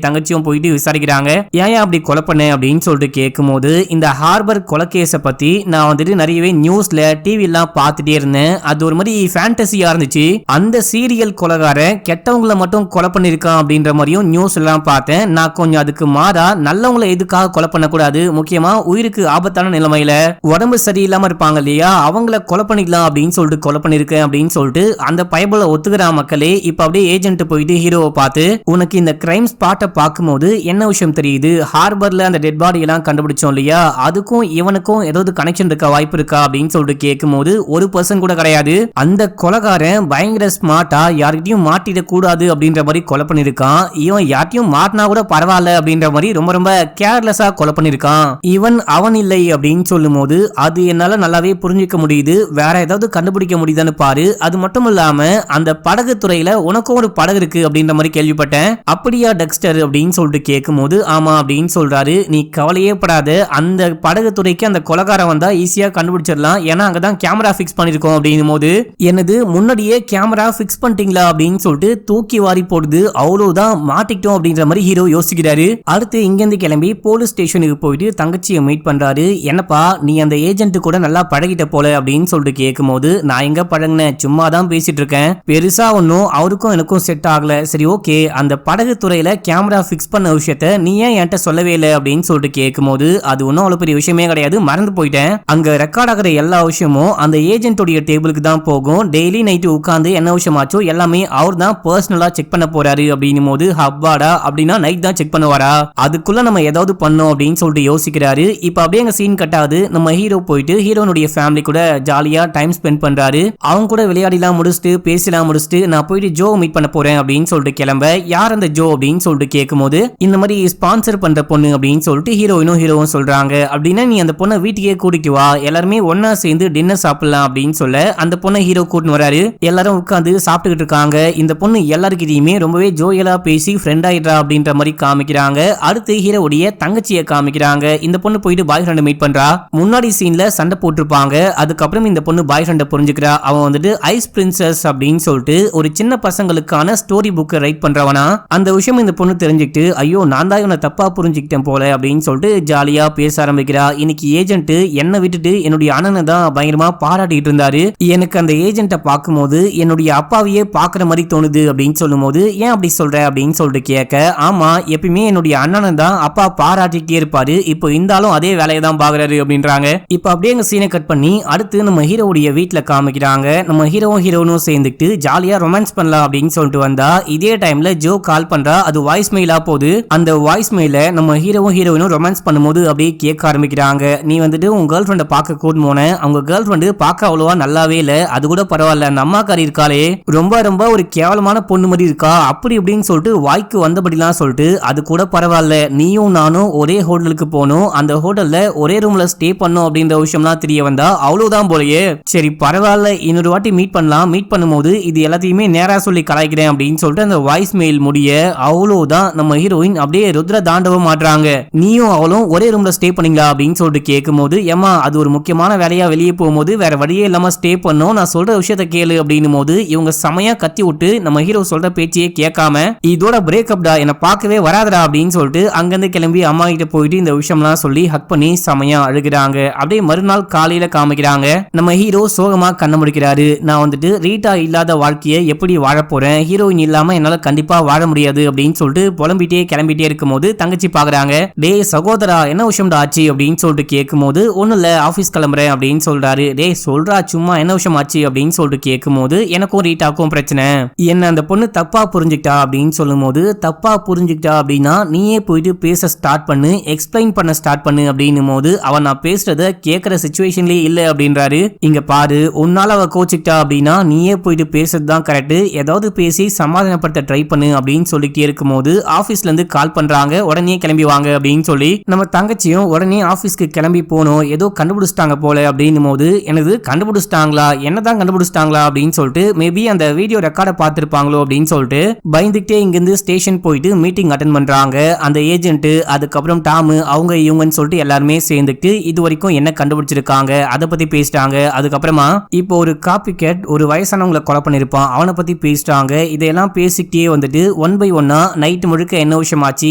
தங்கச்சியும் போயிட்டு விசாரிக்கிறாங்க. ஏன் அப்படி கொலை பண்ண அப்படின்னு சொல்லிட்டு கேட்கும்போது, இந்த ஹார்பர் கொலை கேஸை பத்தி நான் வந்துட்டு நிறையவே நியூஸ்ல டிவி எல்லாம் பார்த்துட்டே இருந்தேன். அது ஒரு மாதிரி ஃபேண்டசியா இருந்துச்சு. அந்த சீரியல் கொலைகாரன் கெட்டவங்களை மட்டும் கொலை பண்ணிருக்கான் அப்படின்ற மாதிரியும் நியூஸ் எல்லாம் பார்த்தேன். நான் கொஞ்சம் அதுக்கு மாறா நல்லவங்களை எதுக்காக கொலை பண்ணக்கூடாது, முக்கியமா உயிருக்கு ஆபத்தான நிலைமையில உடம்பு சரியில்லாம இருப்பாங்க இல்லையா, அவங்கள கொலை பண்ணிக்கலாம் அப்படின்னு சொல்லிட்டு கொலை பண்ணிருக்கேன் அப்படின்னு சொல்லிட்டு அந்த பயபுல ஒத்துக்கிறா மக்களே. இப்ப அப்படியே ஏஜென்ட் போயிட்டு ஹீரோவை பார்த்து, உனக்கு இந்த கிரைம் ஸ்பாட்டை பார்க்கும்போது என்ன விஷயம் தெரியுது, ஹார்பர்ல அந்த டெட் பாடி எல்லாம் கண்டுபிடிச்சோம் இல்லையா, அதுக்கும் இவனுக்கும் ஏதாவது கனெக்ஷன் இருக்க வாய்ப்பு இருக்கா அப்படின்னு சொல்லிட்டு கேட்கும்போது ஒரு பர்சன் கூட கிடையாது. அந்த கொலைகாரன் பயங்கர ஸ்மார்ட்டா யார்கிட்டயும் மாட்டிட கூடாது அப்படின்ற மாதிரி கொலை பண்ணிருக்கான். இவன் யார்கிட்டயும் மாட்டினா கூட பரவாயில்ல அப்படின்ற மாதிரி ரொம்ப ரொம்ப கேர்லெஸ்ஸா கொலை பண்ணிருக்கான். இவன் அவன் இல்லை அப்படின்னு சொல்லும் போது அது என்னால நல்லாவே புரிஞ்சுக்க முடியுது. வேற ஏதாவது கண்டுபிடிக்க முடியுதான்னு பாரு. அது மட்டும் இல்லாம அந்த படகு துறையில உனக்கும் ஒரு படகு இருக்கு அப்படின்ற மாதிரி கேள்விப்பட்டேன். அப்படியா டெக்ஸ்டர் அப்படின்னு சொல்லிட்டு கேட்கும்போது ஆமா அப்படின்னு சொல்றாரு. நீ கவலையே படாத, அந்த படகு துறைக்கு அந்த கொலைகாரன் வந்தா ஈஸியா கண்டுபிடிச்சிடலாம். ஏன்னா அங்கதான் கேமரா பிக்ஸ் பண்ணிருக்கோம் அப்படின்னும் போது, என்னது முன்னாடியே கேமரா பிக்ஸ் பண்ணிட்டீங்களா அப்படின்னு சொல்லிட்டு தூக்கி வாரி போடுது. அவ்வளவுதான் மாட்டிக்கிட்டோம் அப்படின்ற மாதிரி ஹீரோ யோசிக்கிறாரு. அடுத்து இங்கிருந்து கிளம்பி போலீஸ் ஸ்டேஷனுக்கு போயிட்டு தங்கச்சியை மீட் பண்றாரு. என்னப்பா நீ அந்த ஏஜென்ட் கூட நல்லா பழகிட்ட போல அப்படின்னு சொல்லிட்டு கேட்கும்போது, நான் எங்க பழகினேன், சும்மா தான் பேசிட்டு இருக்கேன், பெருசா ஒன்னும் அவருக்கும் எனக்கும் செட் ஆகல. சரி ஓகே, அந்த படகு துறையில கேமரா பிக்ஸ் பண்ண விஷயத்த நீ ஏன் என்கிட்ட சொல்லவே இல்லை அப்படின்னு சொல்லிட்டு கேட்கும்போது, அது ஒன்னும் அவ்வளவு பெரிய விஷயமே கிடையாது, மறந்து போயிட்டேன். அங்க ரெக்கார்ட் ஆகிற எல்லா விஷயமும் அந்த ஏஜென்டோடைய டேபிளுக்கு தான் போகும். டெய்லி நைட்டு உட்காந்து என்ன விஷயமாச்சோ எல்லாமே அவர் தான் பர்சனலா செக் பண்ண போறாரு அப்படின்னும் போது, ஹப்பாடா அப்படின்னா நைட் தான் செக் பண்ணுவாரா, அதுக்குள்ள நம்ம ஏதாவது பண்ணோம் அப்படின்னு சொல்லிட்டு யோசிக்கிறாரு. இப்ப அப்படியே எங்க சீன் கட்டாது. நம்ம ஹீரோ போயிட்டு ஹீரோனுடைய ஃபேமிலி கூட ஜாலியா டைம் ஸ்பெண்ட் பண்றாரு. அவங்க கூட விளையாடிலாம் முடிச்சுட்டு பேசலாம் முடிச்சுட்டு நான் போயிட்டு ஜோ மீட் பண்ண போறேன் அப்படின்னு சொல்லிட்டு கிளம்ப, யார் அந்த ஜோ அப்படின்னு சொல்லிட்டு கேட்கும்போது, இந்த மாதிரி ஸ்பான்சர் பண்ற பொண்ணு அப்படின்னு சொல்லிட்டு ஹீரோவும் சொல்றாங்க. அப்படின்னா நீ அந்த பொண்ணை வீட்டுக்கே கூட்டிட்டு வா, எல்லாருமே ஒன்னா சேர்ந்து டின்னர் சாப்பிடலாம் அப்படின்னு சொல்ல அந்த பொண்ணை ஹீரோ கூட்டிட்டு வராரு. எல்லாரும் உட்காந்து சாப்பிட்டுக்கிட்டு இருக்காங்க. இந்த பொண்ணு எல்லாருக்கிட்டையுமே ரொம்பவே ஜோயலா பேசி ஃப்ரெண்ட் ஆயிடுறா அப்படின்ற மாதிரி காமிக்கிறாங்க. அடுத்து ஹீரோவுடைய தங்கச்சியை காமிக்கிறாங்க. இந்த பொண்ணு போயிட்டு பாய் ஃப்ரெண்ட் மீட் பண்றா. முன்னாடி சீன்ல சண்டை போட்டிருப்பாங்க. அதுக்கப்புறம் இந்த பொண்ணு பாய் ஃப்ரெண்டை புரிஞ்சுக்கிறா. அவன் வந்துட்டு ஐஸ் பிரின்சஸ் அப்படின்னு சொல்லிட்டு ஒரு சின்ன பசங்களுக்கான ஸ்டோரி புக்கை ரைட் பண்றவனா. அந்த விஷயம் இந்த பொண்ணு தெரிஞ்சுக்கிட்டு, ஐயோ நான் தான் இவனை தப்பா புரிஞ்சுக்கிட்டேன் போல அப்படின்னு சொல்லிட்டு ஜாலியா பேச ஆரம்பிக்கிறா. இன்னைக்கு ஏஜென்ட் என்னை விட்டுட்டு என்னுடைய அண்ணனை தான் பயங்கரமா பாராட்டிட்டு இருந்தாரு. எனக்கு அந்த ஏஜென்ட்டை பார்க்கும்போது என்னுடைய அப்பாவையே பாக்குற மாதிரி தோணுது அப்படின்னு சொல்லும் போது, ஏன் அப்படி சொல்ற அப்படின்னு சொல்லிட்டு கேட்க, ஆமா எப்பயுமே என்னுடைய அண்ணனை தான் அப்பா பாராட்டிட்டே இருப்பாரு, இப்போ இருந்தாலும் அதே வேலையை தான் பாக்குறாரு அப்படின்றாங்க. இப்ப அப்படியே எங்க சீனை கட் பண்ணி அடுத்து நம்ம ஹீரோவுடைய வீட்டுல காமிக்கிறாங்க. நம்ம ஹீரோனும் சேர்ந்துட்டு ஜாலியா ரொமான்ஸ் பண்ணலாம் அப்படின்னு சொல்லிட்டு வந்தா, இதே டைம்ல ஜோ கால் பண்றா. அது வாய்ஸ் மெயிலா போகுது. அந்த வாய்ஸ் மெயில நம்ம ஹீரோயினும் ரொமான்ஸ் பண்ணும்போது அப்படியே கேட்க ஆரம்பிக்கிறாங்க. நீ வந்துட்டு உங்க கேர்ள் ஃப்ரெண்டை பார்க்க கூட்டு போன, அவங்க கேர்ள் ஃப்ரெண்டு பார்க்க அவ்வளவா நல்லாவே இல்ல, அது கூட பரவாயில்ல, அந்த அம்மாக்காரி இருக்காளே ரொம்ப ரொம்ப ஒரு கேவலமான பொண்ணு மாதிரி இருக்கா, அப்படி இப்படின்னு சொல்லிட்டு வாய்க்கு வந்தபடிலாம் சொல்லிட்டு, அது கூட பரவாயில்ல, நீயும் நானும் ஒரே ஹோட்டலுக்கு போனோம், அந்த ஹோட்டல்ல ஒரே ரூம்ல ஸ்டே பண்ணோம் அப்படின்ற விஷயம்லாம் தெரிய வந்தா அவ்வளவுதான் போலயே, சரி பரவாயில்ல இன்னொரு வாட்டி மீட் பண்ணலாம், மீட் பண்ணும்போது இது எல்லாத்தையுமே நேரா சொல்லி கலாய்க்கிறேன் அப்படின்னு சொல்லிட்டு அந்த வாய்ஸ் மெயில் முடிய அவ்வளவுதான் நம்ம ஹீரோயின் அப்படியே ருத்ர தாண்டவம் மாட்றாங்க. நீயும் அவளும் ஒரே ரூம்ல ஸ்டே பண்ணீங்களா அப்படின்னு சொல்லிட்டு கேட்கும்போது, ஏமா அது ஒரு முக்கியமான வேலையா வெளியே போகும்போது வேற வழியே இல்லாம ஸ்டே பண்ணோம், நான் சொல்ற விஷயத்த கேளு அப்படின்னும் போது இவங்க செமையா கத்தி விட்டு நம்ம ஹீரோ சொல்ற பேச்சையே கேட்காம, இதோட பிரேக்கப் டா, என்ன பார்க்கவே வராதடா அப்படின்னு சொல்லிட்டு அங்கிருந்து கிளம்பி அம்மா கிட்ட போயிட்டு இந்த விஷயம்லாம் சொல்லி ஹக் பண்ணி செமையா அழுகிறாங்க. அப்படியே மறுநாள் காலையில காமிக்கிறாங்க. நம்ம ஹீரோ சோகமா கண்ண முடிக்கிறாரு. நான் வந்துட்டு ரீட்டா இல்லாத வாழ்க்கையை எப்படி வாழ போறேன், ஹீரோயின் இல்லாம என்னால கண்டிப்பா வாழ முடியாது அப்படின்னு சொல்லிட்டு புலம்பிட்டே கிளம்பிட்டே இருக்கும் போது தங்கச்சி பாக்குறாங்க. டே சகோதரா என்ன விஷயம்டா ஆச்சு அப்படின்னு சொல்லிட்டு கேட்கும் போது, ஒன்னும் இல்ல ஆபீஸ் கிளம்புறேன் அப்படின்னு சொல்றாரு. டே சொல்றா சும்மா என்ன விஷயம் ஆச்சு அப்படின்னு சொல்லிட்டு கேட்கும் போது, எனக்கும் ரீட்டாக்கும் பிரச்சனை, என்ன அந்த பொண்ணு தப்பா புரிஞ்சுக்கிட்டா அப்படின்னு சொல்லும் போது, தப்பா புரிஞ்சுக்கிட்டா அப்படின்னா நீயே போயிட்டு பேச ஸ்டார்ட் பண்ணு, எக்ஸ்பிளைன் பண்ண ஸ்டார்ட் பண்ணு அப்படின்னும் போது, அவன் நான் பேசுறத கேட்கற சிச்சுவேஷன்லயே இல்ல அப்படின்றாரு. இங்க பாரு, உன்னால அவ கோச்சிக்கிட்டா அப்படின்னா நீயே போயிட்டு பேசுறது தான் கரெக்ட், ஏதாவது பேசி சமாதானப்படுத்த ட்ரை பண்ணு அப்படின்னு சொல்லிட்டே இருக்கும் போது ஆபீஸ்ல இருந்து கால் பண்றாங்க. உடனே கிளம்பி வாங்க அப்படின்னு சொல்லி நம்ம தங்கச்சியும் உடனே ஆபீஸ்க்கு கிளம்பி போனோம். ஏதோ கண்டுபிடிச்சிட்டாங்க போல அப்படின்னும் போது, எனது கண்டுபிடிச்சிட்டாங்களா, என்னதான் கண்டுபிடிச்சிட்டாங்களா அப்படின்னு சொல்லிட்டு மேபி அந்த வீடியோ ரெக்கார்டை பார்த்திருப்பாங்களோ அப்படின்னு சொல்லிட்டு பயந்துகிட்டே இங்கிருந்து ஸ்டேஷன் போயிட்டு மீட்டிங் அட்டென்ட் பண்றாங்க. அந்த ஏஜென்ட் அதுக்கப்புறம் டாமு அவங்க இவங்கன்னு சொல்லிட்டு எல்லாருமே சேர்ந்துட்டு இது வரைக்கும் என்ன கண்டுபிடிச்சிருக்காங்க, அதை பத்தி பேசிட்டாங்க. அதுக்கப்புறமா இப்போ ஒரு காப்பி கேட் ஒரு வயசானவங்களை கொலை பண்ணிருப்பான், அவனை பத்தி பேசிட்டாங்க. இதையெல்லாம் பேசிக்கிட்டே வந்துட்டு ஒன் பை ஒன்னா நைட் முழுக்க என்ன விஷயமாச்சு,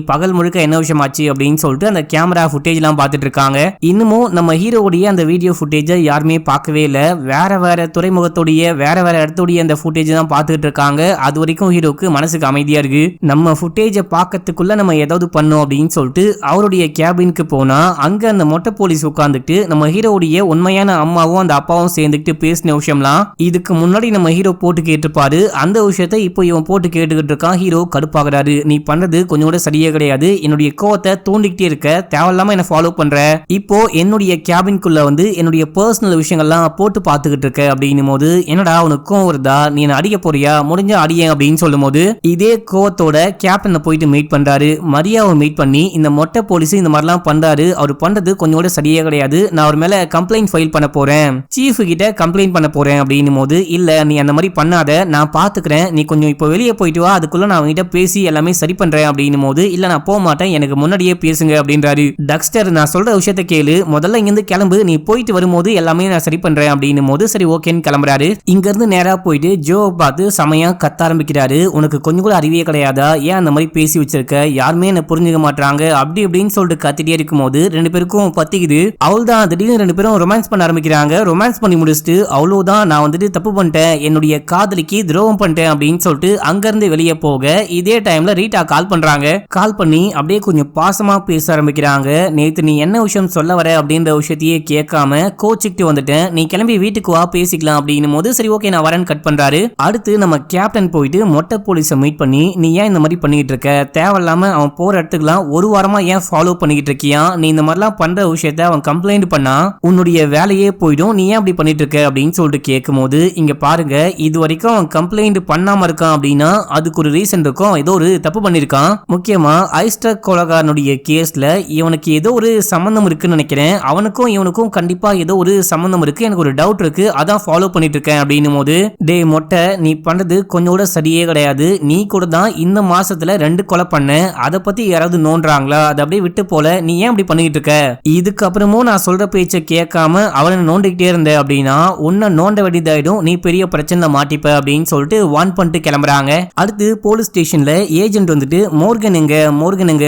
பகல் முழுக்க என்ன விஷயமாச்சு அப்படின்னு சொல்லிட்டு அந்த கேமரா ஃபுட்டேஜ் எல்லாம் பார்த்துட்டு இருக்காங்க. இன்னமும் நம்ம ஹீரோவுடைய அந்த வீடியோ ஃபுட்டேஜை யாருமே பார்க்கவே இல்லை. வேற வேற துறைமுகத்துடைய வேற வேற இடத்துடைய அந்த ஃபுட்டேஜ் தான் பார்த்துட்டு இருக்காங்க. அது வரைக்கும் ஹீரோக்கு மனசுக்கு அமைதியா இருக்கு. நம்ம ஃபுட்டேஜை பார்க்கறதுக்குள்ள நம்ம ஏதாவது பண்ணோம் அப்படின்னு சொல்லிட்டு அவருடைய கேபினுக்கு போனா அங்க அந்த மொட்டை போலீஸ் உட்கார்ந்துட்டு நம்ம ஹீரோவுடைய உண்மையான அம்மாவும் அந்த அப்பாவும் சேர்ந்துக்கிட்டு பேசின விஷயம்லாம் இதுக்கு முன்னாடி நம்ம ஹீரோ போட்டு கேட்டிருப்பாரு. அந்த விஷயத்தை இப்போ இவன் போட்டு கேட்டுக்கிட்டு இருக்கான். ஹீரோ கடுப்பாகிறாரு. நீ பண்றது கொஞ்சம் கூட சரியே கிடையாது, என்னுடைய கோவத்தை தூண்டிக்கிட்டே இருக்க, தேவையில்லாம என்ன ஃபாலோ பண்ற, இப்போ என்னுடைய கேபின்குள்ள வந்து என்னுடைய பர்சனல் விஷயங்கள்லாம் போட்டு பார்த்துக்கிட்டு இருக்க அப்படின்னும் போது, என்னடா உனக்கு கோவம் வருதா, நீ என்ன அடிக்க போறியா, முடிஞ்ச அடிய அப்படின்னு சொல்லும் போது இதே கோவத்தோட கேப்டனை போயிட்டு மீட் பண்றாரு. மரியாவை மீட் பண்ணி இந்த மொட்டை போலீஸ் இந்த மாதிரிலாம் பண்றாரு, அவர் பண்றது கொஞ்சம் கூட சரியே கிடையாது, நான் அவர் மேல கம்ப்ளைண்ட் ஃபைல் பண்ண போறேன், சீஃப் கிட்ட கம்ப்ளைண்ட் பண்ண போறேன் அப்படின்னும் போது, இல்ல நீ அந்த மாதிரி பண்ணாத, நான் பாத்துக்கிறேன், நீ கொஞ்சம் இப்போ வெளியே போயிட்டு வா, அதுக்குள்ள நான் அவங்ககிட்ட பேசி எல்லாமே சரி பண்றேன் அப்படின்னும் போது, இல்ல நான் போக மாட்டேன், எனக்கு முன்னாடியே பேசுங்க அப்படின்றாரு. டக்ஸ்டர் நான் சொல்ற விஷயத்த கேளு, முதல்ல இங்கிருந்து கிளம்பு, நீ போயிட்டு வரும்போது எல்லாமே நான் சரி பண்றேன் அப்படின்னும் போது சரி ஓகேன்னு கிளம்புறாரு. இங்க இருந்து நேரா போயிட்டு ஜோவை பார்த்து சமையா கத்த ஆரம்பிக்கிறாரு. உனக்கு கொஞ்சம் கூட அறிவே கிடையாதா, ஏன் அந்த மாதிரி பேசி வச்சிருக்க, யாருமே என்ன புரிஞ்சுக்க மாட்டாங்க அப்படி இப்படின்னு சொல்லிட்டு கத்திட்டே இருக்கும் போது ரெண்டு பேருக்கும் பத்திக்குது. அவள் தான் திடீர்னு ரெண்டு பேரும் ரொமான்ஸ் பண்ண ஆரம்பிக்கிறாங்க. ரொமான்ஸ் பண்ணி முடிச்சுட்டு அவ்வளவுதான் நான் வந்துட்டு தப்பு பண்ணிட்டேன், என்னுடைய காதலிக்கு துரோகம் பண்ணிட்டேன் அப்படின்னு சொல்லிட்டு அங்க இருந்து வெளியே போக இதே டைம்ல ரீட்டா கால் பண்றாங்க. கால் பண்ணி அப்படியே கொஞ்சம் பாசமா பேச ஆரம்பிக்கிறாங்க. நேத்து நீ என்ன விஷயம் சொல்ல வர அப்படின்ற விஷயத்தையே கேட்காம கோச்சிக்கிட்டு வந்துட்டேன், நீ கிளம்பி வீட்டுக்கு வா பேசிக்கலாம் அப்படின்னும் போது சரி ஓகே நான் வரேன்னு கட் பண்றாரு. அடுத்து நம்ம கேப்டன் போயிட்டு மொட்டை போலீஸை மீட் பண்ணி, நீ ஏன் இந்த மாதிரி பண்ணிட்டு இருக்க, தேவையில்லாம அவன் போற இடத்துக்குலாம் ஒரு வாரமா ஏன் ஃபாலோ பண்ணிக்கிட்டு இருக்கியா, நீ இந்த மாதிரிலாம் பண்ற விஷயத்த அவன் கம்ப்ளைண்ட் பண்ணா உன்னுடைய வேலையே போயிடும், நீ ஏன் அப்படி பண்ணிட்டு இருக்க அப்படின்னு சொல்லிட்டு கேட்கும் போது, இங்க பாருங்க இது வரைக்கும் அவன் கம்ப்ளைண்ட் பண்ணாம இருக்கான் அப்படின்னா அதுக்கு ஒரு ரீசன் இருக்கும், ஏதோ ஒரு தப்பு பண்ணிருக்கான். முக்கியமா ஐஸ்டர் கொலகாரனுடைய கேஸ்ல இவனுக்கு ஏதோ ஒரு சம்பந்தம் இருக்குன்னு நினைக்கிறேன், அவனுக்கும் இவனுக்கும் கண்டிப்பா ஏதோ ஒரு சம்பந்தம் இருக்கு, எனக்கு ஒரு டவுட் இருக்கு, அதான் ஃபாலோ பண்ணிட்டு இருக்கேன் அப்படின்னும் போது, டே மொட்டை நீ பண்றது கொஞ்சம் கூட சரியே கிடையாது, நீ கூட தான் இந்த மாசத்துல 2 கொலை பண்ண, அதை பத்தி யாராவது நோன்றாங்களா, அதை அப்படியே விட்டு போல, நீ ஏன் அப்படி பண்ணிட்டு இருக்க, இதுக்கப்புறமும் நான் சொல்ற பேச்சை கேட்காம அவனை நோண்டிக்கிட்டே இருந்த அப்படின்னா உன்னை நோண்ட வேண்டியதாயிடும், நீ பெரிய பிரச்சனை மாட்டிப்ப அப்படின்னு சொல்லிட்டு வான் பண்ணிட்டு கிளம்புறாங்க. அடுத்து போலீஸ் ஸ்டேஷன்ல ஏஜென்ட் வந்துட்டு மோர்கன் எங்க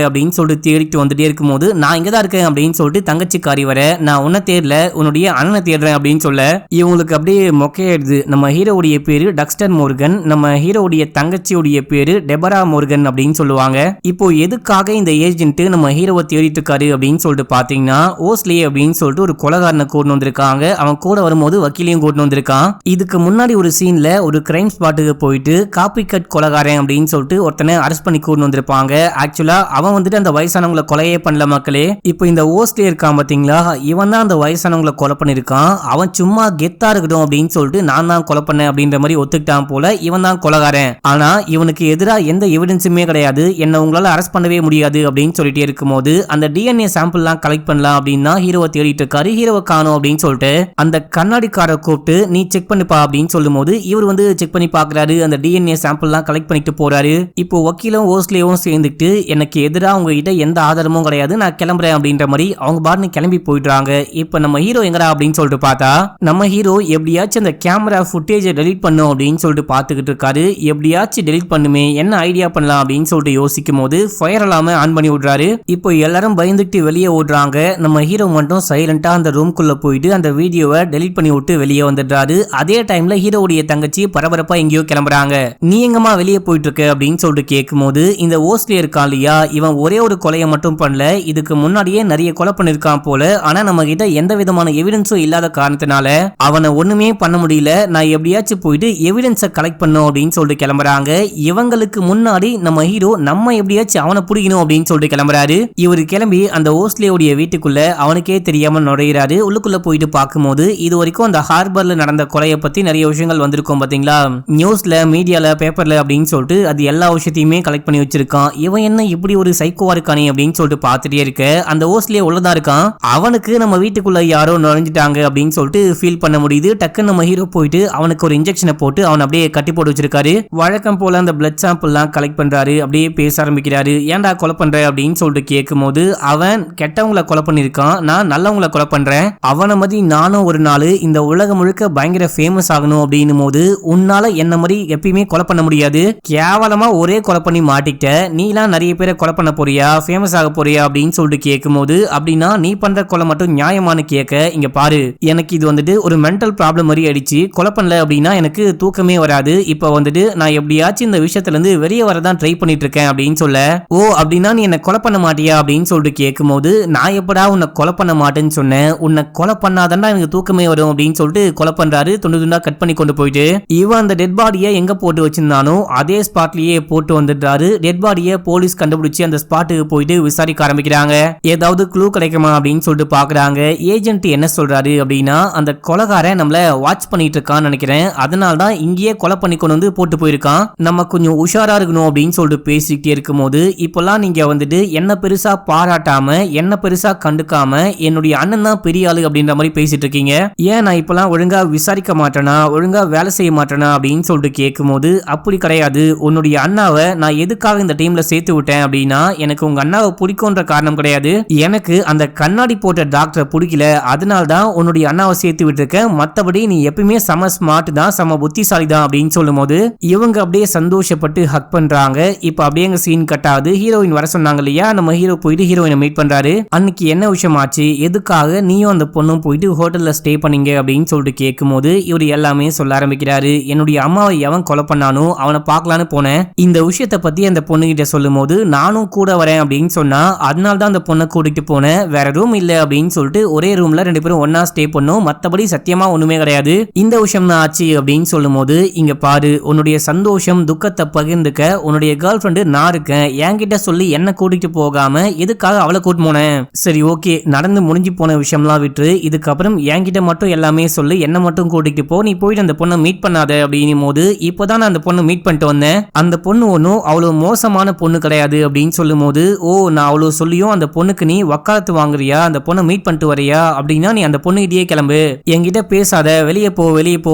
அப்படின்னு சொல்லிட்டு தேடிட்டு வந்துட்டே இருக்கும் போது, நான் இங்கதான் இருக்கேன் அப்படின்னு சொல்லிட்டு தங்கச்சிக்காரி வர, நான் உன்னை தேடல உன்னுடைய அண்ணனை தேடுறேன் அப்படின்னு சொல்ல இவங்களுக்கு அப்படியே மொக்கையாயிடுது. நம்ம ஹீரோவுடைய பேரு டக்ஸ்டர் மோர்கன், நம்ம ஹீரோவுடைய தங்கச்சியுடைய பேரு டெபரா மோர்கன் அப்படின்னு சொல்லுவாங்க. இப்போ எதுக்காக இந்த ஏஜென்ட் நம்ம ஹீரோவை தேடிட்டு இருக்காரு அப்படின்னு சொல்லிட்டு பாத்தீங்கன்னா, ஓஸ்லே அப்படின்னு சொல்லிட்டு ஒரு கொலைகாரனை கூட்டு வந்திருக்காங்க, அவன் கூட வரும்போது வக்கீலையும் கூட்டு வந்திருக்கான். இதுக்கு முன்னாடி ஒரு சீன்ல ஒரு கிரைம் ஸ்பாட்டுக்கு போயிட்டு காப்பி கட் கொலைகாரன் அப்படின்னு சொல்லிட்டு ஒருத்தனை அரெஸ்ட் பண்ணி கூட்டு வந்திருப்பாங்க. ஆக்சுவலா அவன் வந்துட்டு அந்த வயசானவங்களை கொலையே பண்ணல மக்களே. இப்போ இந்த ஓஸ்லே இருக்கான் பாத்தீங்களா, இவன் தான் அந்த வயசானவங்களை கொலை பண்ணிருக்கான், அவன் சும்மா கெத்தா இருக்கட்டும் அப்படின்னு சொல்லிட்டு நான் தான் கொலை பண்ணேன் அப்படின்ற மாதிரி ஒத்துக்கிட்டான் போல, இவன் தான் கொலைகாரன். ஆனா இவனுக்கு எதிராக எந்த எவிடன்ஸுமே கிடையாது, என்ன உங்களால அரெஸ்ட் பண்ணவே முடியாது அப்படின்னு சொல்லிட்டே இருக்கும் போது அந்த டிஎன்ஏ சாம்பிள் எல்லாம் கலெக்ட் பண்ணலாம் அப்படின்னா ஹீரோவை தேடிட்டு இருக்காரு. ஹீரோவை காணோம் அப்படின்னு சொல்லிட்டு அந்த கண்ணாடிக்கார கூப்பிட்டு நீ செக் பண்ணிப்பா அப்படின்னு சொல்லும் போது இவர் வந்து செக் பண்ணி பாக்குறாரு, அந்த டிஎன்ஏ சாம்பிள் எல்லாம் கலெக்ட் பண்ணிட்டு போறாரு. இப்போ வக்கீலும் ஓஸ்லேயும் சேர்ந்துட்டு எனக்கு எதிராக உங்ககிட்ட எந்த ஆதாரமும் கிடையாது, நான் கிளம்புறேன் அப்படின்ற மாதிரி அவங்க பாட்டுன்னு கிளம்பி போயிடுறாங்க. இப்போ நம்ம ஹீரோ எங்கடா அப்படின்னு சொல்லிட்டு பார்த்தா நம்ம ஹீரோ எப்படியாச்சும் அந்த கேமரா ஃபுட்டேஜை டெலீட் பண்ணும் அப்படின்னு சொல்லிட்டு பார்த்துக்கிட்டு இருக்காரு. எப்படியாச்சும் டெலீட் பண்ணுமே, என்ன ஐடியா பண்ணலாம் அப்படின்னு சொல்லிட்டு யோசிக்கும் போது ஃபயர் அலார்மை ஆன் பண்ணி விடுறாரு. இப்போ எல்லாரும் பயந்துட்டு வெளியே ஓடுறாங்க. நம்ம ஹீரோ மட்டும் சைலண்டா அந்த ரூம்குள்ள போயிட்டு அந்த வீடியோவை டெலீட் பண்ணி விட்டு வெளியே வந்துடுறாரு. அதே டைம்ல ஹீரோவுடைய தங்கச்சி பரபரப்பா எங்கேயோ கிளம்புறாங்க. நீ எங்கம்மா வெளியே போயிட்டு இருக்க அப்படின்னு சொல்லிட்டு கேட்கும் போது, இந்த ஓஸ்லே இருக்கான் இல்லையா, இவன் ஒரே ஒரு கொலையை மட்டும் பண்ணல, இதுக்கு முன்னாடியே நிறைய கொலை பண்ணிருக்கான் போல, ஆனா நம்ம கிட்ட எந்த விதமான எவிடன்ஸும் இல்லாத காரணத்தினால அவனை ஒண்ணுமே பண்ண முடியல, நான் எப்படியாச்சும் போயிட்டு எவிடன்ஸை கலெக்ட் பண்ணும் அப்படின்னு சொல்லிட்டு கிளம்புறாங்க. இவங்களுக்கு முன்னாடி நம்ம ஹீரோ நம்ம எப்படியாச்சும் அவனை பிடிக்கணும் அப்படின்னு சொல்லிட்டு கிளம்புறாரு. இவரு கிளம்பி அந்த ஓஸ்லேவுடைய வீட்டுக்குள்ள அவனுக்கே தெரியாம நுழையிறாரு. உள்ளுக்குள்ள போயிட்டு பார்க்கும்போது இது வரைக்கும் அந்த ஹார்பர்ல நடந்த கொலையை பத்தி நிறைய விஷயங்கள் வந்திருக்கும் பாத்தீங்களா, நியூஸ்ல மீடியால பேப்பர்ல அப்படின்னு சொல்லிட்டு அது எல்லா விஷயத்தையுமே கலெக்ட் பண்ணி வச்சிருக்கான். இவன் என்ன இப்படி ஒரு சைக்கோவா இருக்கானே அப்படின்னு சொல்லிட்டு பார்த்துட்டே இருக்க அந்த ஓஸ்லே உள்ளதா இருக்கான். அவனுக்கு நம்ம வீட்டுக்குள்ள யாரோ நுழைஞ்சிட்டாங்க அப்படின்னு சொல்லிட்டு ஃபீல் பண்ண முடியுது. டக்குன்னு நம்ம ஹீரோ போயிட்டு அவனுக்கு ஒரு இன்ஜெக்ஷனை போட்டு அவன் அப்படியே கட்டி போட்டு வச்சிருக்காரு. வழக்கம் போல அந்த பிளட் சாம்பிள் எல்லாம் கலெக்ட் பண்றாரு. அப்படியே பேச ஆரம்பிக்கிறாரு. ஏன்டா கொலை பண்ற அப்படின்னு சொல்லிட்டு கேட்கும் போது, அவன் கெட்டவங்களை கொலை பண்ணிருக்கான், நான் நல்லவங்களை உங்களை கொலை பண்றேன். அவனை மாதிரி நானும் ஒரு நாள் இந்த உலகம் முழுக்க பயங்கர ஃபேமஸ் ஆகணும் அப்படின்னும் போது உன்னால என்ன மாதிரி எப்பயுமே கொலை பண்ண முடியாது. கேவலமா ஒரே கொலை பண்ணி மாட்டிக்கிட்ட. நீலாம் நிறைய பேரை கொலை பண்ண போறியா, ஃபேமஸ் ஆக போறியா அப்படின்னு சொல்லிட்டு கேட்கும் போது, அப்படின்னா நீ பண்ற கொலை மட்டும் நியாயமானு கேட்க, இங்க பாரு எனக்கு இது வந்துட்டு ஒரு மென்டல் ப்ராப்ளம் மாதிரி ஆயிடுச்சு. கொலை பண்ணல அப்படின்னா எனக்கு தூக்கமே வராது. இப்ப வந்துட்டு நான் எப்படியாச்சும் இந்த விஷயத்துல இருந்து வெளியே வரதான் ட்ரை பண்ணிட்டு இருக்கேன் அப்படின்னு சொல்ல, ஓ அப்படின்னா நீ என்ன கொலை பண்ண மாட்டியா அப்படின்னு சொல்லிட்டு கேட்கும் போது, நான் எப்படா உன்னை கொலை பண்ண மாட்டேன்னு சொன்னேன், உன்னை கொலை பண்ணாதான் எனக்கு தூக்கமே வரும் அப்படின்னு சொல்லிட்டு கொலை பண்றாரு. துண்டு துண்டா கட் பண்ணி கொண்டு போயிட்டு இவன் அந்த டெட் பாடியை எங்க போட்டு வச்சிருந்தானோ அதே ஸ்பாட்லயே போட்டு வந்துட்டாரு. டெட் பாடியை போலீஸ் கண்டுபிடிச்சு அந்த ஸ்பாட்டுக்கு போயிட்டு விசாரிக்க ஆரம்பிக்கிறாங்க. ஏதாவது க்ளூ கிடைக்குமா அப்படின்னு சொல்லிட்டு பாக்குறாங்க. ஏஜென்ட் என்ன சொல்றாரு அப்படின்னா, அந்த கொலைகாரன் நம்மள வாட்ச் பண்ணிட்டு இருக்கான்னு நினைக்கிறேன், அதனால தான் இங்கேயே கொலை பண்ணி கொண்டு வந்து போட்டு போயிருக்கான், நம்ம கொஞ்சம் உஷாரா இருக்கணும் அப்படின்னு சொல்லிட்டு பேசிக்கிட்டே இருக்கும் போது, இப்பெல்லாம் நீங்க வந்துட்டு என்ன பெருசா பாராட்டாம என்ன பெருசா கண்டுக்காம என்னுடைய அண்ணன் தான் பெரிய ஆளு அப்படின்ற மாதிரி பேசிட்டு இருக்கீங்க. ஏன் நான் இப்பெல்லாம் ஒழுங்கா விசாரிக்க மாட்டேனா, ஒழுங்கா வேலை செய்ய மாட்டேனா அப்படின்னு சொல்லிட்டு கேட்கும் போது, அப்படி கிடையாது, உன்னுடைய அண்ணாவை நான் எதுக்காக இந்த டீம்ல சேர்த்து விட்டேன் அப்படின்னா எனக்கு உங்க அண்ணாவை பிடிக்கும்ன்ற காரணம் கிடையாது, எனக்கு அந்த கண்ணாடி போட்ட டாக்டரை பிடிக்கல, அதனால தான் உன்னுடைய அண்ணாவை சேர்த்து விட்டுருக்கேன், மற்றபடி நீ எப்பயுமே செம ஸ்மார்ட் தான், செம புத்திசாலி தான் அப்படின்னு சொல்லும் போது இவங்க அப்படியே சந்தோஷப்பட்டு ஹக் பண்றாங்க. இப்ப அப்படியே எங்க சீன் கட் ஆகுது. ஹீரோயின் வர சொன்னாங்க இல்லையா, நம்ம ஹீரோ போயிட்டு ஹீரோயினை மீட் பண்றாரு. அன்னைக்கு என்ன விஷயம் ஆச்சு, எதுக்காக நீயும் அந்த பொண்ணும் போயிட்டு ஹோட்டல்ல ஸ்டே பண்ணீங்க அப்படின்னு சொல்லிட்டு கேட்கும் போது இவர் எல்லாமே சொல்ல ஆரம்பிக்கிறாரு. என்னுடைய அம்மாவை எவன் கொலை பண்ணானோ அவனை பார்க்கலான்னு போனேன், இந்த விஷயத்தை பத்தி அந்த பொண்ணு கிட்ட சொல்லும் போது நானும் கூட வரேன் அப்படின்னு சொன்னா, அதனால தான் அந்த பொண்ணை கூட்டிட்டு போனேன், வேற ரூம் இல்ல அப்படின்னு சொல்லிட்டு ஒரே ரூம்ல 2 பேரும் ஒன்னா ஸ்டே பண்ணோம், மத்தபடி சத்தியமா ஒண்ணுமே கிடையாது, இந்த விஷயம் தான் ஆச்சு அப்படின்னு சொல்லும் போது, இங்க பாரு உன்னுடைய சந்தோஷம் துக்கத்தை பகிர்ந்துக்க உன்னுடைய கேர்ள் ஃப்ரெண்டு நான் இருக்கேன், என்கிட்ட சொல்லி என்ன கூட்டிட்டு போகாம எதுக்காக அவளை கூட்டு போனேன், சரி ஓகே நடந்து முடிஞ்சு போன விஷயம்லாம் விட்டு இதுக்கப்புறம் என்கிட்ட மட்டும் எல்லாமே சொல்லு, என்ன மட்டும் கூட்டிட்டு போ, நீ போயிட்டு அந்த பொண்ணை மீட் பண்ணாத அப்படின்னும் போது, இப்பதான் நான் அந்த பொண்ணை மீட் பண்ணிட்டு வந்தேன், அந்த பொண்ணு ஒன்னும் அவ்வளவு மோசமான பொண்ணு கிடையாது அப்படின்னு சொல்லும் போது, ஓ நான் அவ்வளவு சொல்லியும் அந்த பொண்ணுக்கு நீ வக்காலத்து வாங்குறியா, அந்த பொண்ணை மீட் பண்ணிட்டு வரையா அப்படின்னா நீ அந்த பொண்ணுகிட்டயே கிளம்பு, என்கிட்ட பேசாத, வெளியே போ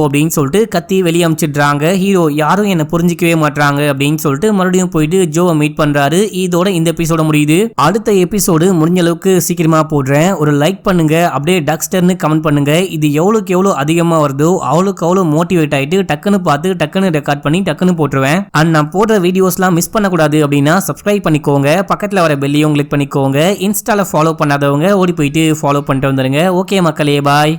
அப்படின்னு சொல்லிட்டு கத்தி வெளியே அமிச்சிடுறாங்க. ஹீரோ யாரும் என்ன புரிஞ்சிக்கவே மாட்டாங்க அப்படின்னு சொல்லிட்டு மறுபடியும் போயிட்டு ஜோவை மீட் பண்றாரு. இதோட இந்த எபிசோட முடியுது. அடுத்த எபிசோடு முடிஞ்ச அளவுக்கு சீக்கிரமா போடுறேன். ஒரு லைக் பண்ணுங்க, அப்படியே டக்ஸ்டர்னு கமெண்ட் பண்ணுங்க. இது எவ்வளவுக்கு எவ்வளவு அதிகமா வருதோ அவ்வளவுக்கு அவ்வளவு மோட்டிவேட் ஆயிட்டு டக்குன்னு பார்த்து டக்குன்னு ரெக்கார்ட் பண்ணி டக்குன்னு போட்டுருவேன். அண்ட் நான் போடுற வீடியோஸ்லாம் மிஸ் பண்ணக்கூடாது அப்படின்னா சப்ஸ்கிரைப் பண்ணிக்கோங்க, பக்கத்துல வர பெல்லையும் கிளிக் பண்ணிக்கோங்க. இன்ஸ்டால ஃபாலோ பண்ணாதவங்க ஓடி போயிட்டு ஃபாலோ பண்ணிட்டு வந்துருங்க. ஓகே மக்களே, பாய்.